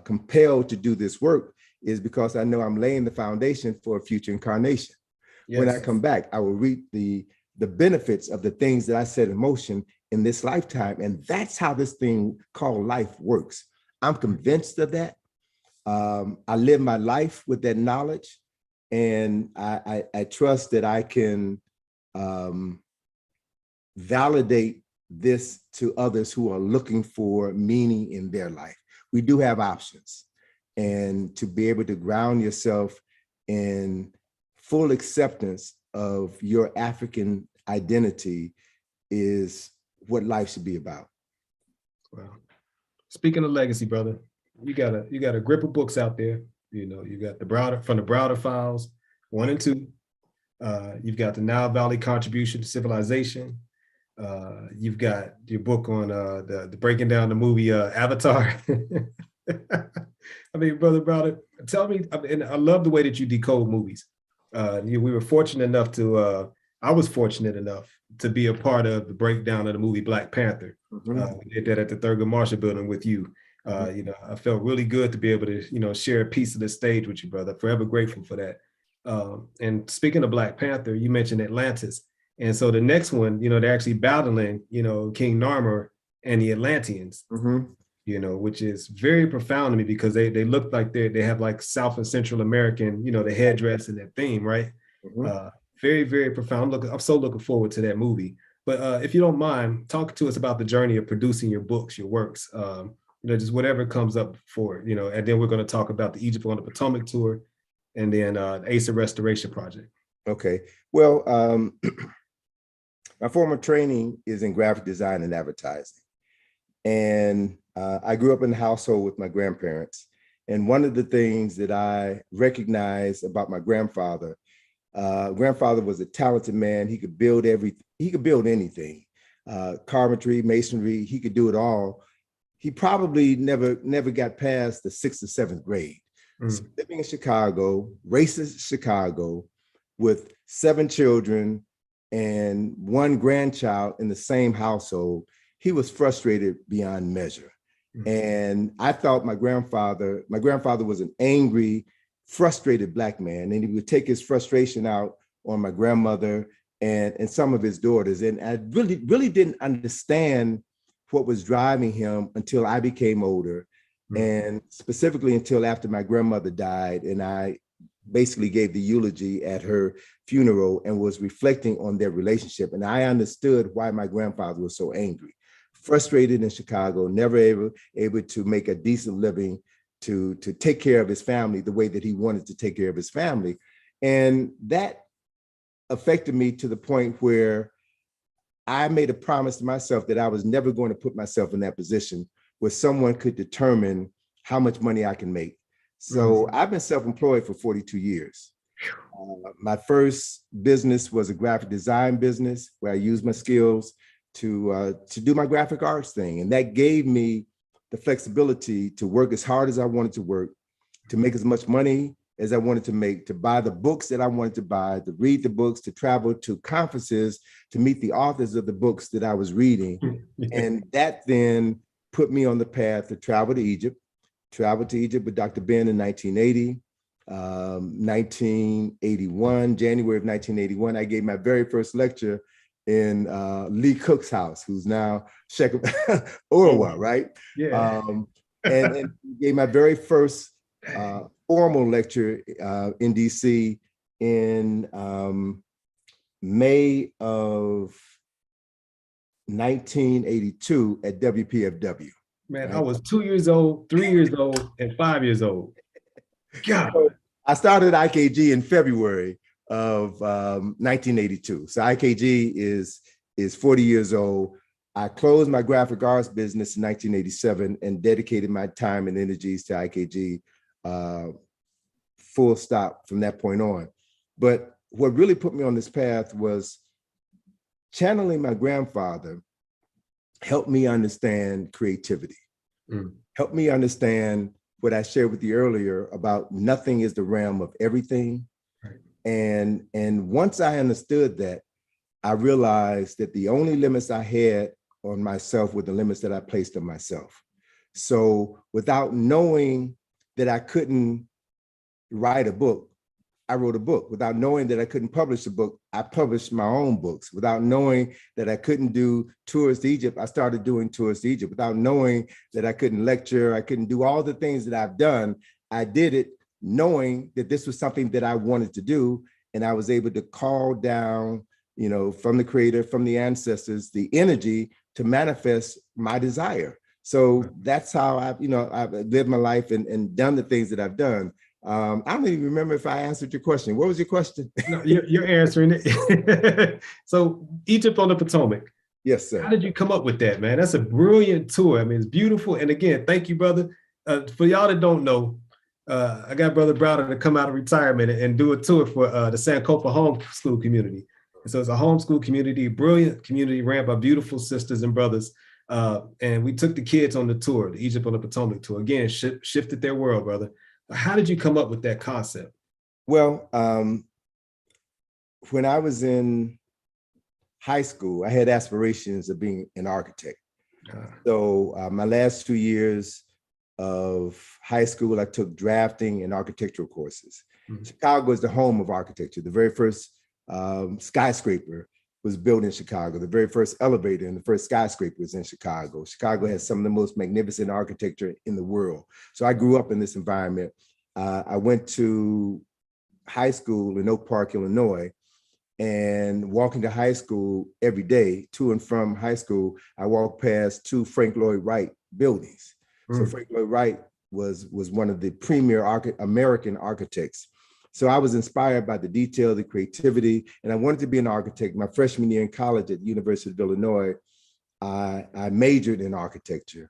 compelled to do this work is because I know I'm laying the foundation for a future incarnation. Yes. When I come back, I will reap the benefits of the things that I set in motion in this lifetime. And that's how this thing called life works. I'm convinced of that. I live my life with that knowledge, and I trust that I can validate this to others who are looking for meaning in their life. We do have options, and to be able to ground yourself in full acceptance of your African identity is what life should be about. Wow. Speaking of legacy, brother, you got a grip of books out there. You know, you got the Browder Files 1 and 2. You've got the Nile Valley Contribution to Civilization. You've got your book on the breaking down the movie Avatar. I mean, Brother Browder, tell me, and I love the way that you decode movies. We were fortunate enough I was fortunate enough to be a part of the breakdown of the movie Black Panther. We did that at the Thurgood Marshall Building with you. You know, I felt really good to be able to, you know, share a piece of the stage with you, brother. Forever grateful for that. And speaking of Black Panther, you mentioned Atlantis. And so the next one, you know, they're actually battling, you know, King Narmer and the Atlanteans, you know, which is very profound to me because they look like they have like South and Central American, you know, the headdress and that theme, right? Very, very profound. I'm so looking forward to that movie. But if you don't mind, talk to us about the journey of producing your books, your works, you know, just whatever comes up for it, you know, and then we're going to talk about the Egypt on the Potomac tour and then the Asa Restoration Project. Okay. Well, my former training is in graphic design and advertising. And I grew up in a household with my grandparents. And one of the things that I recognized about my grandfather was a talented man. He could build anything, carpentry, masonry, he could do it all. He probably never got past the 6th or 7th grade. So living in Chicago, racist Chicago, with 7 children and 1 grandchild in the same household, he was frustrated beyond measure. And I thought my grandfather was an angry, frustrated Black man, and he would take his frustration out on my grandmother and some of his daughters. And I really didn't understand what was driving him until I became older, and specifically until after my grandmother died. And I basically gave the eulogy at her funeral and was reflecting on their relationship. And I understood why my grandfather was so angry, frustrated in Chicago, never able to make a decent living, to take care of his family the way that he wanted to take care of his family. And that affected me to the point where I made a promise to myself that I was never going to put myself in that position where someone could determine how much money I can make. So I've been self-employed for 42 years. My first business was a graphic design business where I used my skills to do my graphic arts thing. And that gave me the flexibility to work as hard as I wanted to work, to make as much money as I wanted to make, to buy the books that I wanted to buy, to read the books, to travel to conferences, to meet the authors of the books that I was reading. And that then put me on the path to travel to Egypt. Traveled to Egypt with Dr. Ben in 1980. 1981, January of 1981, I gave my very first lecture in Lee Cook's house, who's now Sheikh Urwa, right? Yeah. And gave my very first formal lecture in DC in May of 1982 at WPFW. Man, right? I was 2 years old, 3 years old, and 5 years old. God. So I started IKG in February of 1982. So IKG is 40 years old. I closed my graphic arts business in 1987 and dedicated my time and energies to IKG, full stop from that point on. But what really put me on this path was channeling my grandfather helped me understand creativity, helped me understand what I shared with you earlier about nothing is the realm of everything. Right. And once I understood that, I realized that the only limits I had on myself were the limits that I placed on myself. So without knowing that I couldn't write a book, I wrote a book. Without knowing that I couldn't publish a book, I published my own books. Without knowing that I couldn't do tours to Egypt, I started doing tours to Egypt. Without knowing that I couldn't lecture, I couldn't do all the things that I've done, I did it knowing that this was something that I wanted to do. And I was able to call down, from the creator, from the ancestors, the energy to manifest my desire. So that's how I've lived my life and done the things that I've done. I don't even remember if I answered your question. What was your question? No, you're answering it. So Egypt on the Potomac. Yes, sir. How did you come up with that, man? That's a brilliant tour. I mean, it's beautiful. And again, thank you, brother. For y'all that don't know, I got Brother Browder to come out of retirement and do a tour for the Sankofa homeschool community. And so it's a homeschool community, brilliant community ran by beautiful sisters and brothers. And we took the kids on the tour, the Egypt on the Potomac tour. Again, shifted their world, brother. How did you come up with that concept? Well, when I was in high school, I had aspirations of being an architect. So my last 2 years of high school, I took drafting and architectural courses. Chicago is the home of architecture. The very first skyscraper was built in Chicago. The very first elevator and the first skyscraper was in Chicago. Chicago has some of the most magnificent architecture in the world. So I grew up in this environment. I went to high school in Oak Park, Illinois, and walking to high school every day, to and from high school, I walked past two Frank Lloyd Wright buildings. So Frank Lloyd Wright was one of the premier American architects. So I was inspired by the detail, the creativity, and I wanted to be an architect. My freshman year in college at the University of Illinois, I majored in architecture.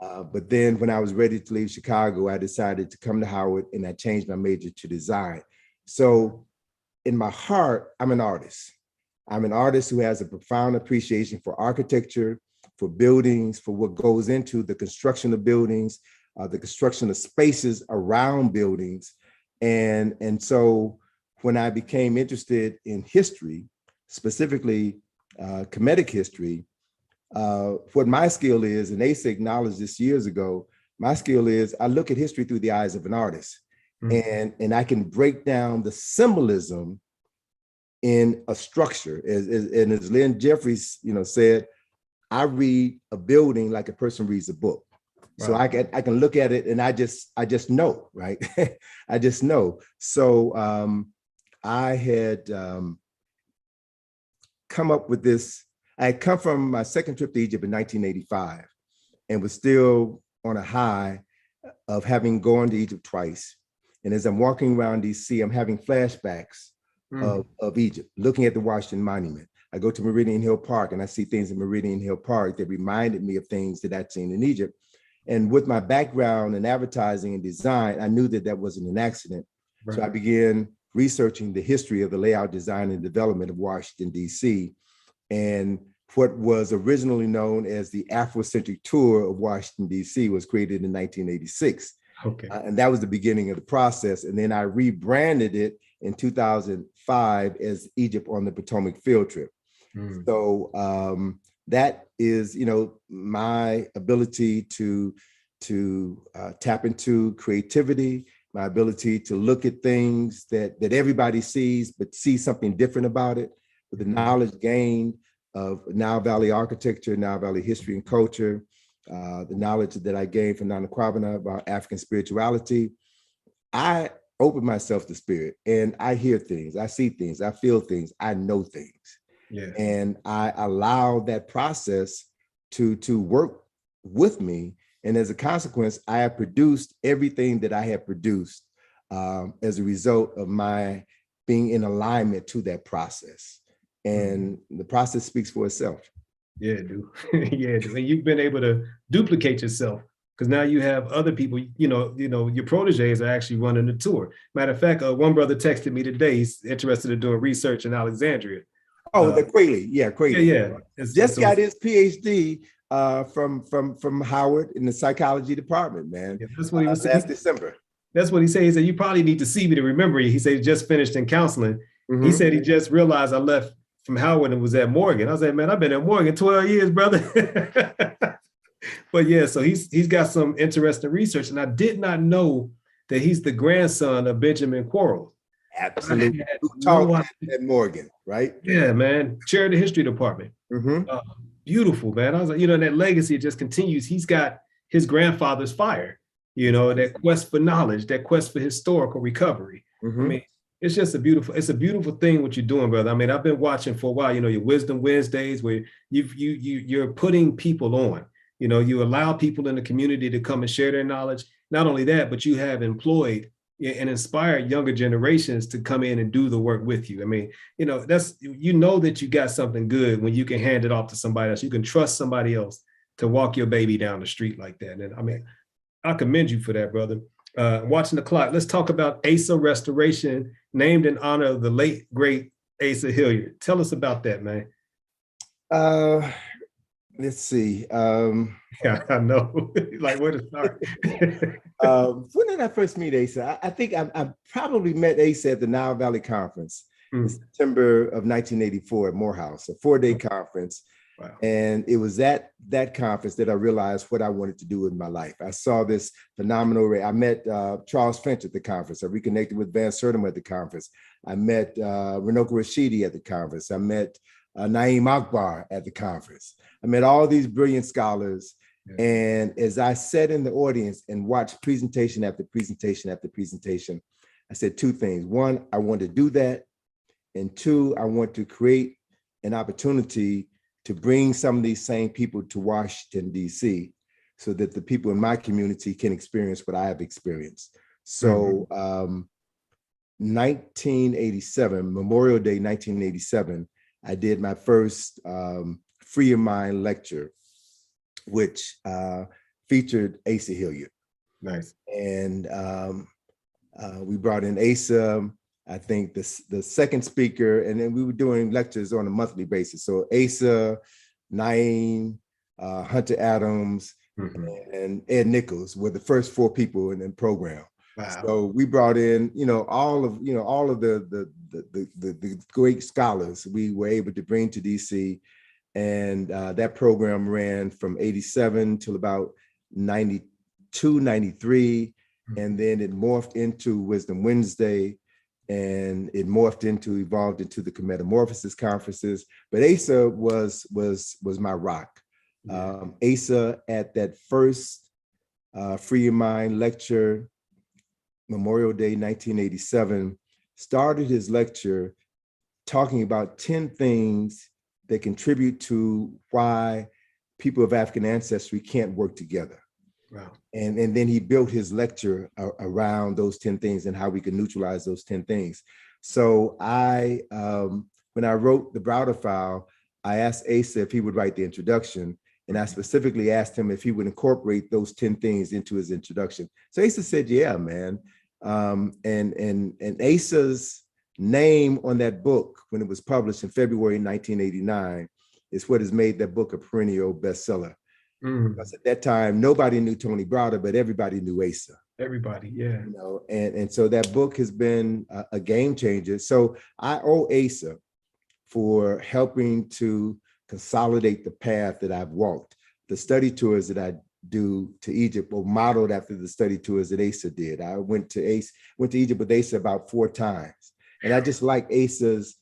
But then when I was ready to leave Chicago, I decided to come to Howard and I changed my major to design. So in my heart, I'm an artist. I'm an artist who has a profound appreciation for architecture, for buildings, for what goes into the construction of buildings, the construction of spaces around buildings. And so when I became interested in history, specifically Kemetic history, what my skill is, and Asa acknowledged this years ago, my skill is I look at history through the eyes of an artist. And I can break down the symbolism in a structure. And as Lynn Jeffries, said, I read a building like a person reads a book. So I can look at it and I just know, right? I just know. So I had come up with this. I had come from my second trip to Egypt in 1985 and was still on a high of having gone to Egypt twice. And as I'm walking around DC, I'm having flashbacks of Egypt, looking at the Washington Monument. I go to Meridian Hill Park and I see things in Meridian Hill Park that reminded me of things that I'd seen in Egypt. And with my background in advertising and design, I knew that that wasn't an accident. Right. So I began researching the history of the layout, design, and development of Washington, DC, and what was originally known as the Afrocentric Tour of Washington, DC was created in 1986. Okay. And that was the beginning of the process. And then I rebranded it in 2005 as Egypt on the Potomac Field Trip. So that is, my ability to tap into creativity, my ability to look at things that everybody sees, but see something different about it, with the knowledge gained of Nile Valley architecture, Nile Valley history and culture, the knowledge that I gained from Nana Kwabena about African spirituality. I open myself to spirit and I hear things, I see things, I feel things, I know things. Yeah. And I allow that process to work with me. And as a consequence, I have produced everything that I have produced as a result of my being in alignment to that process. And the process speaks for itself. Yeah, dude. Yeah, dude. And you've been able to duplicate yourself because now you have other people, your proteges are actually running the tour. Matter of fact, one brother texted me today, he's interested in doing research in Alexandria. Oh, the Quayle, yeah, Quayle. Yeah. Just got his PhD from Howard in the psychology department, man. Yeah, that's what he was saying. Last December. That's what he said. He said, you probably need to see me to remember you. He said he just finished in counseling. Mm-hmm. He said he just realized I left from Howard and was at Morgan. I was like, man, I've been at Morgan 12 years, brother. But yeah, so he's got some interesting research. And I did not know that he's the grandson of Benjamin Quarles. Absolutely. Who taught at Morgan, right? Yeah, man. Chair of the history department. Mm-hmm. Beautiful, man. I was like, and that legacy just continues. He's got his grandfather's fire, that quest for knowledge, that quest for historical recovery. Mm-hmm. I mean, it's just a beautiful thing what you're doing, brother. I mean, I've been watching for a while, your Wisdom Wednesdays where you're putting people on, you allow people in the community to come and share their knowledge. Not only that, but you have employed and inspired younger generations to come in and do the work with you. I mean, that you got something good when you can hand it off to somebody else. You can trust somebody else to walk your baby down the street like that. And I mean, I commend you for that, brother. Watching the clock, let's talk about Asa Restoration, named in honor of the late, great Asa Hilliard. Tell us about that, man. Let's see. Yeah, I know. Like, where to start? When did I first meet Asa? I think I probably met Asa at the Nile Valley Conference in September of 1984 at Morehouse, a 4-day conference. Wow. And it was at that conference that I realized what I wanted to do in my life. I saw this phenomenal array. I met Charles Finch at the conference. I reconnected with Van Sertima at the conference. I met Runoko Rashidi at the conference. I met Naeem Akbar at the conference. I met all these brilliant scholars. Yeah. And as I sat in the audience and watched presentation after presentation after presentation, I said two things. One, I want to do that. And two, I want to create an opportunity to bring some of these same people to Washington, D.C., so that the people in my community can experience what I have experienced. So 1987, Memorial Day, 1987, I did my first Free Your Mind lecture, which featured Asa Hilliard. Nice. And we brought in Asa, I think the second speaker, and then we were doing lectures on a monthly basis. So Asa, Naeem, Hunter Adams, and Ed Nichols were the first 4 people in the program. Wow. So we brought in, all of the great scholars we were able to bring to DC. And that program ran from 87 till about 92, 93. And then it morphed into Wisdom Wednesday. and it evolved into the Metamorphosis conferences. But Asa was my rock. Asa at that first Free Your Mind lecture, Memorial Day, 1987, started his lecture talking about 10 things that contribute to why people of African ancestry can't work together. Wow. And then he built his lecture around those 10 things and how we can neutralize those 10 things. So when I wrote the Browder file, I asked Asa if he would write the introduction. And I specifically asked him if he would incorporate those 10 things into his introduction. So Asa said, yeah, man. And Asa's name on that book, when it was published in February 1989, is what has made that book a perennial bestseller. Because at that time, nobody knew Tony Browder, but everybody knew Asa. Everybody, yeah. You know, and so that book has been a game changer. So I owe Asa for helping to consolidate the path that I've walked. The study tours that I do to Egypt were modeled after the study tours that Asa did. I went to Egypt with Asa about 4 times. And I just like Asa's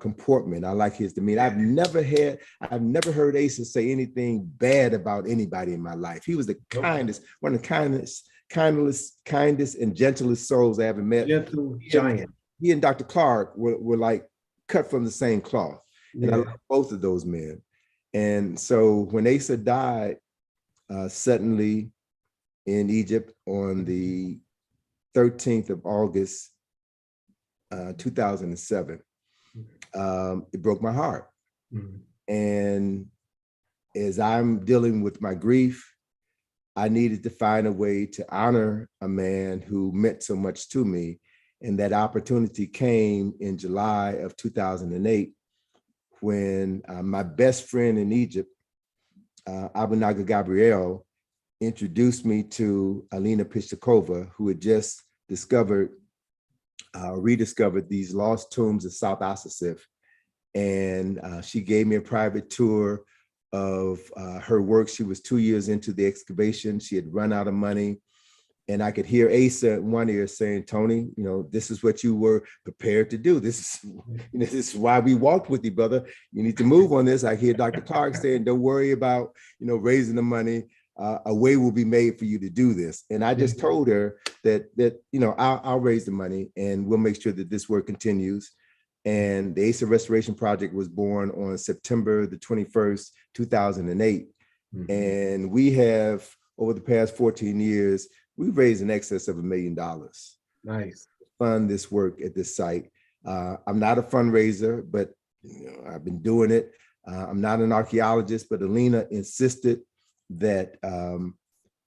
comportment. I like his demeanor. I've never heard Asa say anything bad about anybody in my life. He was the kindest, one of the kindest and gentlest souls I ever met. Gentle giant. He and Dr. Clark were like cut from the same cloth. And I love both of those men. And so when Asa died suddenly in Egypt on the 13th of August, 2007, it broke my heart. And as I'm dealing with my grief, I needed to find a way to honor a man who meant so much to me. And that opportunity came in July of 2008 when my best friend in Egypt, Abunaga Gabriel, introduced me to Alina Pistakova, who had just rediscovered these lost tombs of South Ossetif. And she gave me a private tour of her work. She was 2 years into the excavation. She had run out of money. And I could hear Asa in one ear saying, Tony, you know, this is what you were prepared to do. This is why we walked with you, brother. You need to move on this. I hear Dr. Clark saying, don't worry about, you know, raising the money. A way will be made for you to do this. And I just told her that you know, I'll raise the money and we'll make sure that this work continues. And the Asa Restoration Project was born on September the 21st, 2008. And we have, over the past 14 years, we've raised in excess of $1 million. Nice. To fund this work at this site. I'm not a fundraiser, but you know, I've been doing it. I'm not an archaeologist, but Alina insisted that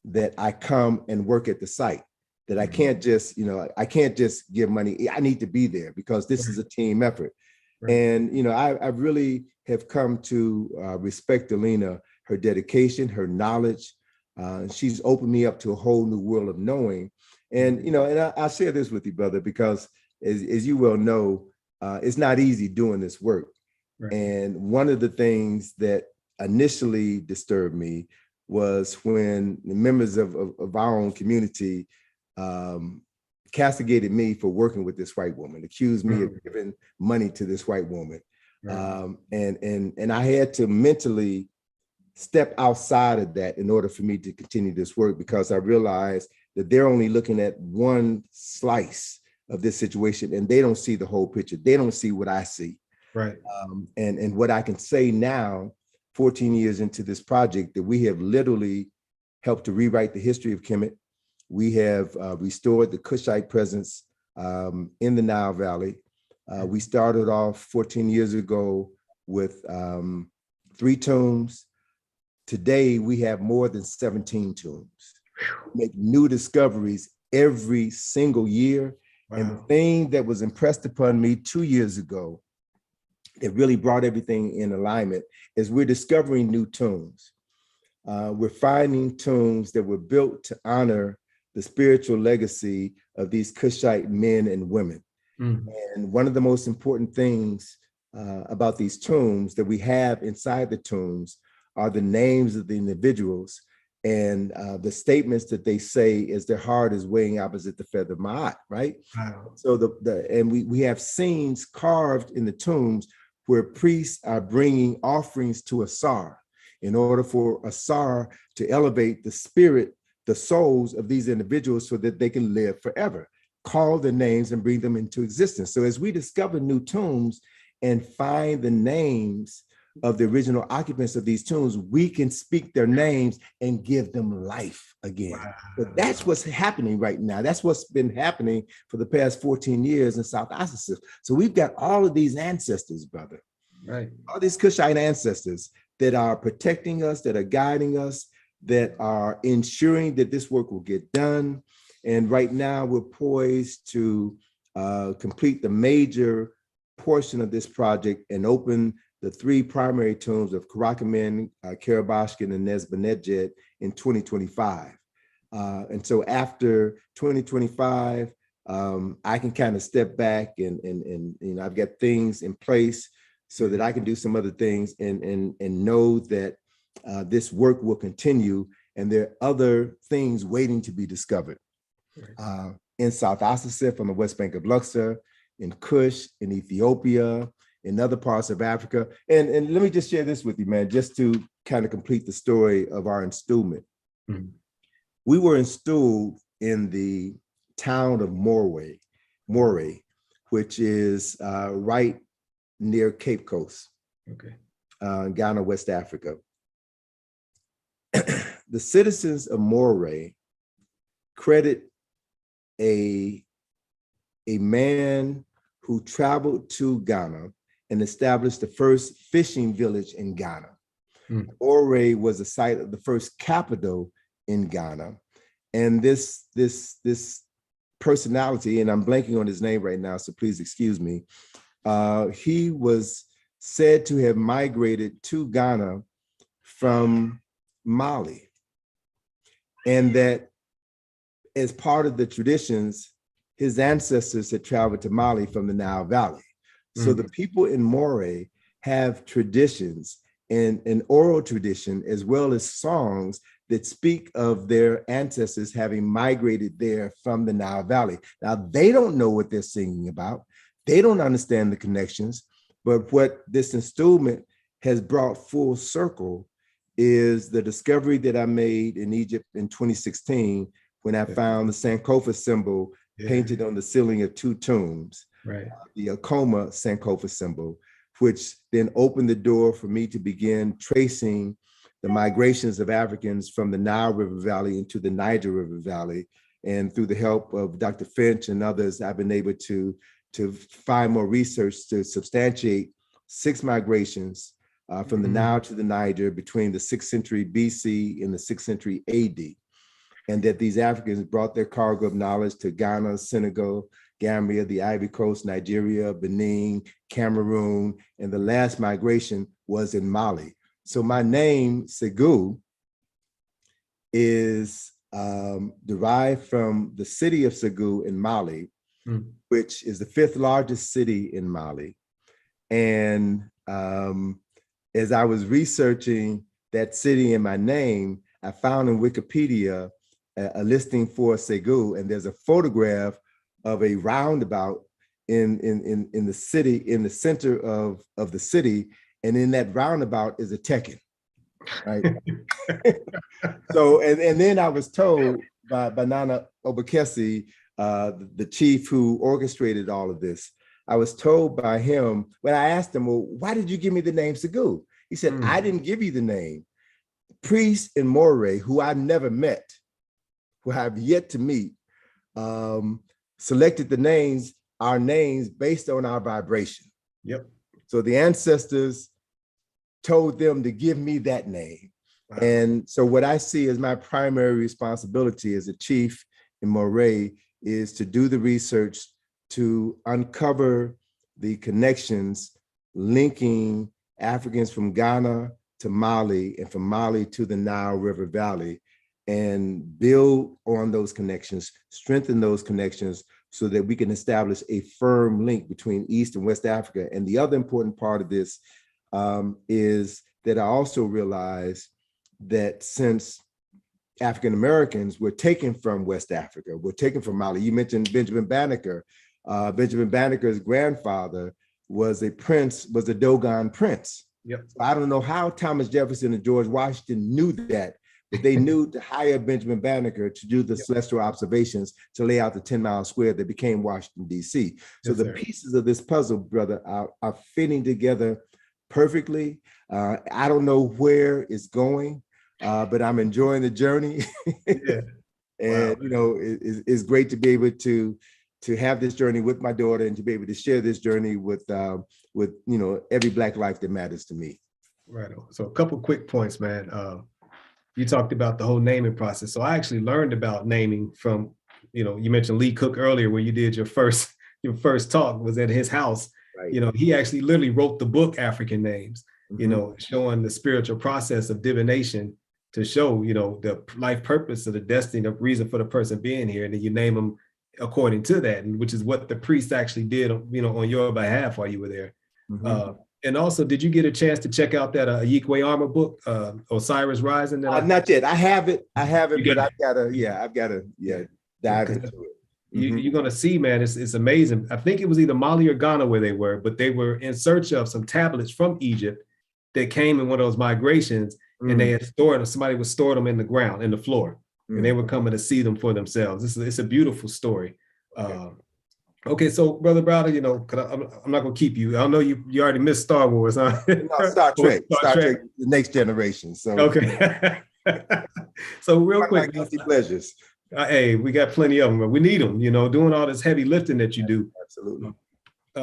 that I come and work at the site. That I can't just, you know, I can't just give money. I need to be there because this is a team effort. And you know, I really have come to respect Alina, her dedication, her knowledge. She's opened me up to a whole new world of knowing. And, you know, and I'll share this with you, brother, because as you well know, it's not easy doing this work. And one of the things that initially disturbed me was when the members of our own community castigated me for working with this white woman, accused me of giving money to this white woman. And I had to mentally step outside of that in order for me to continue this work, because I realized that they're only looking at one slice of this situation and they don't see the whole picture. They don't see what I see. And what I can say now, 14 years into this project, that we have literally helped to rewrite the history of Kemet. We have restored the Kushite presence in the Nile Valley. We started off 14 years ago with 3 tombs. Today, we have more than 17 tombs. We make new discoveries every single year. And the thing that was impressed upon me 2 years ago that really brought everything in alignment is we're discovering new tombs. We're finding tombs that were built to honor the spiritual legacy of these Kushite men and women. And one of the most important things about these tombs that we have inside the tombs are the names of the individuals And the statements that they say is their heart is weighing opposite the feather of my eye, right? Wow. So we have scenes carved in the tombs where priests are bringing offerings to Asar in order for Asar to elevate the spirit, the souls of these individuals so that they can live forever, call the names and bring them into existence. So as we discover new tombs and find the names of the original occupants of these tombs, we can speak their names and give them life again. Wow. But that's what's happening right now. That's what's been happening for the past 14 years in South Africa. So we've got all of these ancestors, brother, Right. all these Cushite ancestors that are protecting us, that are guiding us, that are ensuring that this work will get done. And right now we're poised to complete the major portion of this project and open the 3 primary tombs of Karakamen, Karabashkin, and Nezbanejed in 2025. And so after 2025, I can kind of step back and you know, I've got things in place so that I can do some other things and know that this work will continue and there are other things waiting to be discovered. In South Africa, on the West Bank of Luxor, in Kush, in Ethiopia, in other parts of Africa. And let me just share this with you, man, just to kind of complete the story of our installment. Mm-hmm. We were installed in the town of Moray, which is right near Cape Coast, Ghana, West Africa. The citizens of Moray credit a man who traveled to Ghana and established the first fishing village in Ghana. Moray was the site of the first capital in Ghana. And this personality, and I'm blanking on his name right now, so please excuse me, he was said to have migrated to Ghana from Mali. And that as part of the traditions, his ancestors had traveled to Mali from the Nile Valley. So the people in Moray have traditions and an oral tradition, as well as songs that speak of their ancestors having migrated there from the Nile Valley. Now, they don't know what they're singing about. They don't understand the connections, but what this installment has brought full circle is the discovery that I made in Egypt in 2016, when I found the Sankofa symbol painted on the ceiling of 2 tombs, the Akoma Sankofa symbol, which then opened the door for me to begin tracing the migrations of Africans from the Nile River Valley into the Niger River Valley. And through the help of Dr. Finch and others, I've been able to find more research to substantiate 6 migrations from the Nile to the Niger between the 6th century BC and the 6th century AD. And that these Africans brought their cargo of knowledge to Ghana, Senegal, Gambia, the Ivory Coast, Nigeria, Benin, Cameroon, and the last migration was in Mali. So my name, Segu, is derived from the city of Segu in Mali, which is the 5th largest city in Mali. And as I was researching that city and my name, I found in Wikipedia a listing for Segu, and there's a photograph of a roundabout in the city, in the center of the city, and in that roundabout is a Tekken, right? So, and then I was told by Nana Obakesi, the chief who orchestrated all of this, I was told by him, when I asked him, well, why did you give me the name Segu? He said, I didn't give you the name. Priests in Moray, who I've never met, who I have yet to meet, selected our names based on our vibration. So the ancestors told them to give me that name. And so what I see as my primary responsibility as a chief in Moray is to do the research to uncover the connections linking Africans from Ghana to Mali and from Mali to the Nile River Valley, and build on those connections, strengthen those connections so that we can establish a firm link between East and West Africa. And the other important part of this is that I also realize that since African Americans were taken from West Africa, were taken from Mali. You mentioned Benjamin Banneker. Benjamin Banneker's grandfather was a prince, was a Dogon prince. Yep. So I don't know how Thomas Jefferson and George Washington knew that, but they knew to hire Benjamin Banneker to do the celestial observations to lay out the 10-mile square that became Washington, D.C. So the pieces of this puzzle, brother, are fitting together perfectly. I don't know where it's going, but I'm enjoying the journey. Yeah. And, wow. you know, it's great to be able to have this journey with my daughter and to be able to share this journey with you know, every Black life that matters to me. Right. So a couple quick points, man. You talked about the whole naming process. So I actually learned about naming from, you know, you mentioned Lee Cook earlier when you did your first talk was at his house. Right. You know, he actually literally wrote the book African Names, you know, showing the spiritual process of divination to show, you know, the life purpose of the destiny, the reason for the person being here. And then you name them according to that, and which is what the priest actually did, you know, on your behalf while you were there. And also, did you get a chance to check out that Yikwe Armor book, Osiris Rising? Not yet. I have it, but I've gotta dive into it. You're gonna see, man, it's amazing. I think it was either Mali or Ghana where they were, but they were in search of some tablets from Egypt that came in one of those migrations, and they had stored them. Somebody was stored them in the ground, in the floor, and they were coming to see them for themselves. It's a beautiful story. Okay, so Brother Browder, you know, I'm not gonna keep you. I know you already missed Star Wars, huh? No, Star Trek, the next generation. So okay. So real quick, pleasures. Hey, we got plenty of them, but we need them. You know, doing all this heavy lifting that you do. Absolutely.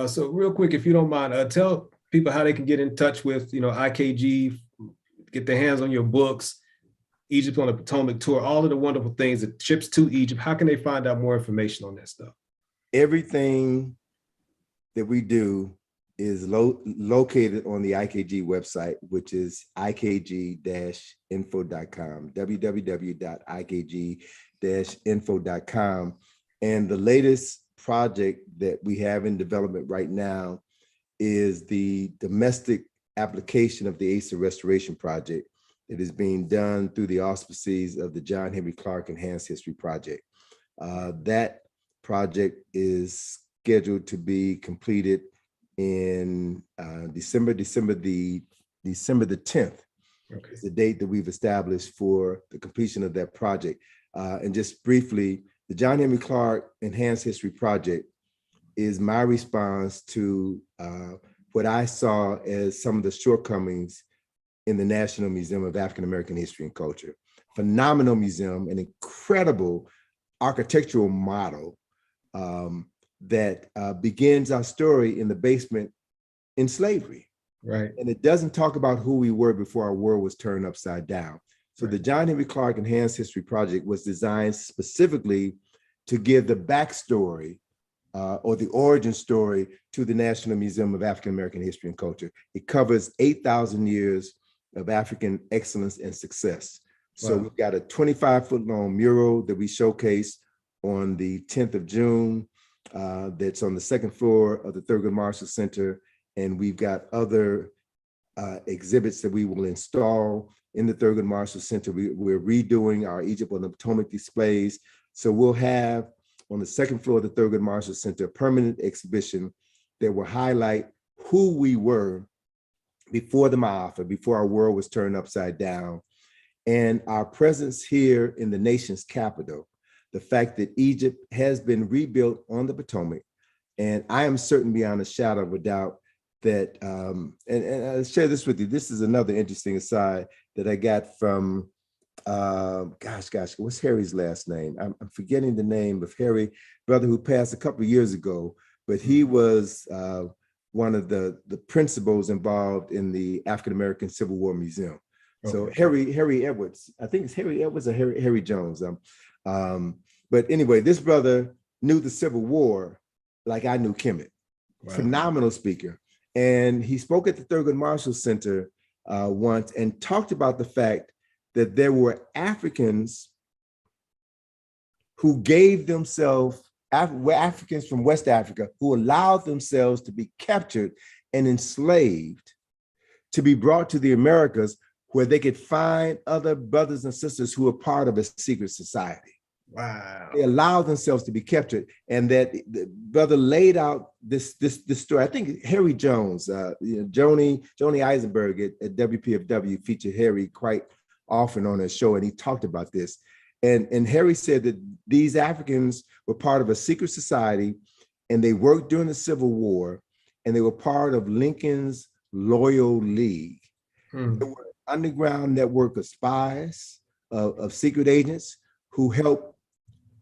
So real quick, if you don't mind, tell people how they can get in touch with, you know, IKG, get their hands on your books, Egypt on the Potomac tour, all of the wonderful things, the trips to Egypt. How can they find out more information on that stuff? Everything that we do is located on the IKG website, which is ikg-info.com, www.ikg-info.com. And the latest project that we have in development right now is the domestic application of the Asa Restoration Project that is being done through the auspices of the John Henry Clark Enhanced History Project. That project is scheduled to be completed in December the 10th. Okay. Is the date that we've established for the completion of that project. And just briefly, the John Henry Clark Enhanced History Project is my response to what I saw as some of the shortcomings in the National Museum of African American History and Culture. Phenomenal museum, an incredible architectural model that begins our story in the basement in slavery. Right. And it doesn't talk about who we were before our world was turned upside down. So the John Henry Clark Enhanced History Project was designed specifically to give the backstory or the origin story to the National Museum of African American History and Culture. It covers 8,000 years of African excellence and success. So we've got a 25-foot long mural that we showcase on the 10th of June. That's on the second floor of the Thurgood Marshall Center. And we've got other exhibits that we will install in the Thurgood Marshall Center. We're redoing our Egypt on the Potomac displays. So we'll have on the second floor of the Thurgood Marshall Center a permanent exhibition that will highlight who we were before the Ma'afa, before our world was turned upside down, and our presence here in the nation's capital. The fact that Egypt has been rebuilt on the Potomac. And I am certain beyond a shadow of a doubt that, and I'll share this with you. This is another interesting aside that I got from, what's Harry's last name? I'm forgetting the name of Harry, brother who passed a couple of years ago, but he was one of the principals involved in the African American Civil War Museum. So Harry Edwards, I think it's Harry Edwards or Harry Jones. But anyway, this brother knew the Civil War like I knew Kemet. Phenomenal speaker. And he spoke at the Thurgood Marshall Center once and talked about the fact that there were Africans who gave themselves, were Africans from West Africa who allowed themselves to be captured and enslaved to be brought to the Americas where they could find other brothers and sisters who are part of a secret society. Wow. They allow themselves to be captured, and that the brother laid out this story. I think Harry Jones, Joni Eisenberg at WPFW featured Harry quite often on his show, and he talked about this. And Harry said that these Africans were part of a secret society, and they worked during the Civil War, and they were part of Lincoln's Loyal League. They were an underground network of spies, of secret agents who helped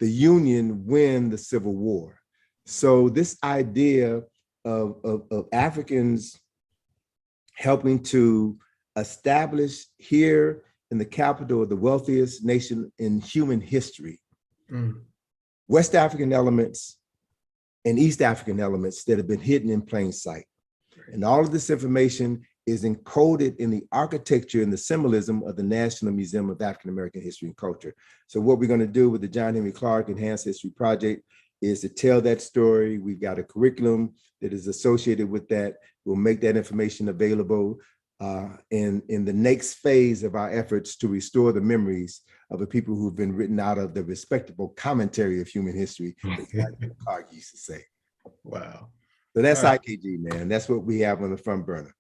the Union win the Civil War. So this idea of Africans helping to establish here in the capital of the wealthiest nation in human history, West African elements and East African elements that have been hidden in plain sight. And all of this information is encoded in the architecture and the symbolism of the National Museum of African American History and Culture. So what we're going to do with the John Henry Clarke Enhanced History Project is to tell that story. We've got a curriculum that is associated with that. We'll make that information available in the next phase of our efforts to restore the memories of the people who've been written out of the respectable commentary of human history, as Clarke used to say. Wow. So that's IKG, man. That's what we have on the front burner.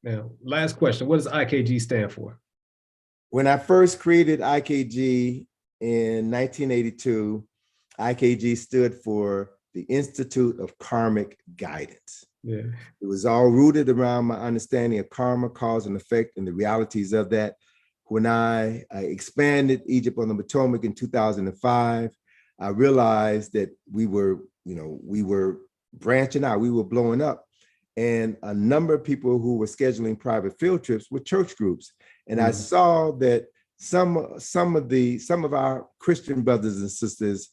Now, last question. What does IKG stand for? When I first created IKG in 1982, IKG stood for the Institute of Karmic Guidance. Yeah. It was all rooted around my understanding of karma, cause and effect, and the realities of that. When I expanded Egypt on the Potomac in 2005, I realized that we were branching out, we were blowing up. And a number of people who were scheduling private field trips were church groups. And I saw that some of our Christian brothers and sisters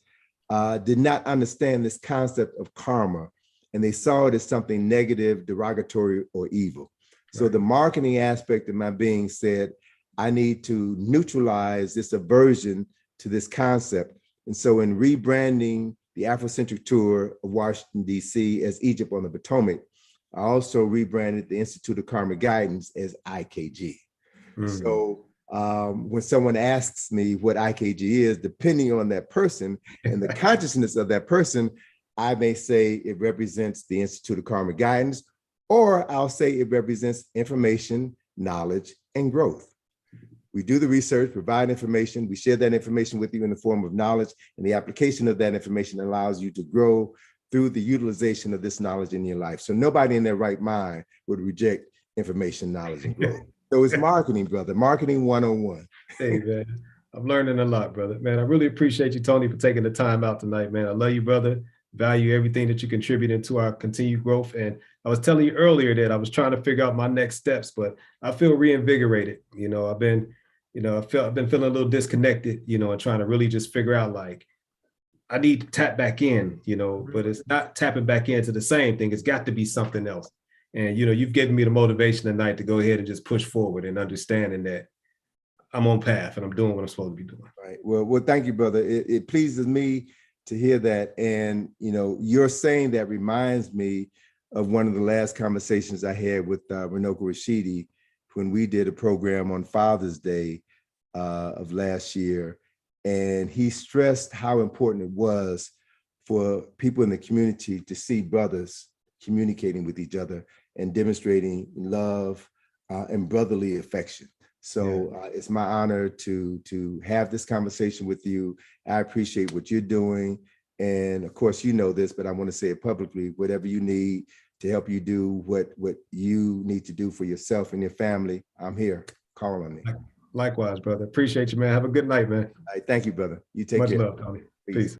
did not understand this concept of karma, and they saw it as something negative, derogatory, or evil. So the marketing aspect of my being said, I need to neutralize this aversion to this concept. And so in rebranding the Afrocentric tour of Washington, D.C. as Egypt on the Potomac, I also rebranded the Institute of Karmic Guidance as IKG. So when someone asks me what IKG is, depending on that person and the consciousness of that person, I may say it represents the Institute of Karmic Guidance, or I'll say it represents information, knowledge, and growth. We do the research, provide information, we share that information with you in the form of knowledge, and the application of that information allows you to grow through the utilization of this knowledge in your life. So nobody in their right mind would reject information, knowledge, and growth. So it's marketing, brother, marketing 101. Hey, man, I'm learning a lot, brother. Man, I really appreciate you, Tony, for taking the time out tonight, man. I love you, brother. Value everything that you contribute into our continued growth. And I was telling you earlier that I was trying to figure out my next steps, but I feel reinvigorated. I've been feeling a little disconnected, and trying to really just figure out, like, I need to tap back in, but it's not tapping back into the same thing. It's got to be something else. And, you've given me the motivation tonight to go ahead and just push forward and understanding that I'm on path and I'm doing what I'm supposed to be doing. Right. Well, thank you, brother. It pleases me to hear that. And, you're saying that reminds me of one of the last conversations I had with Runoko Rashidi when we did a program on Father's Day of last year. And he stressed how important it was for people in the community to see brothers communicating with each other and demonstrating love and brotherly affection. So it's my honor to have this conversation with you. I appreciate what you're doing. And of course, you know this, but I want to say it publicly, whatever you need to help you do what you need to do for yourself and your family, I'm here. Call on me. Likewise, brother. Appreciate you, man. Have a good night, man. All right, thank you, brother. You take Much care. love, Tony. Peace.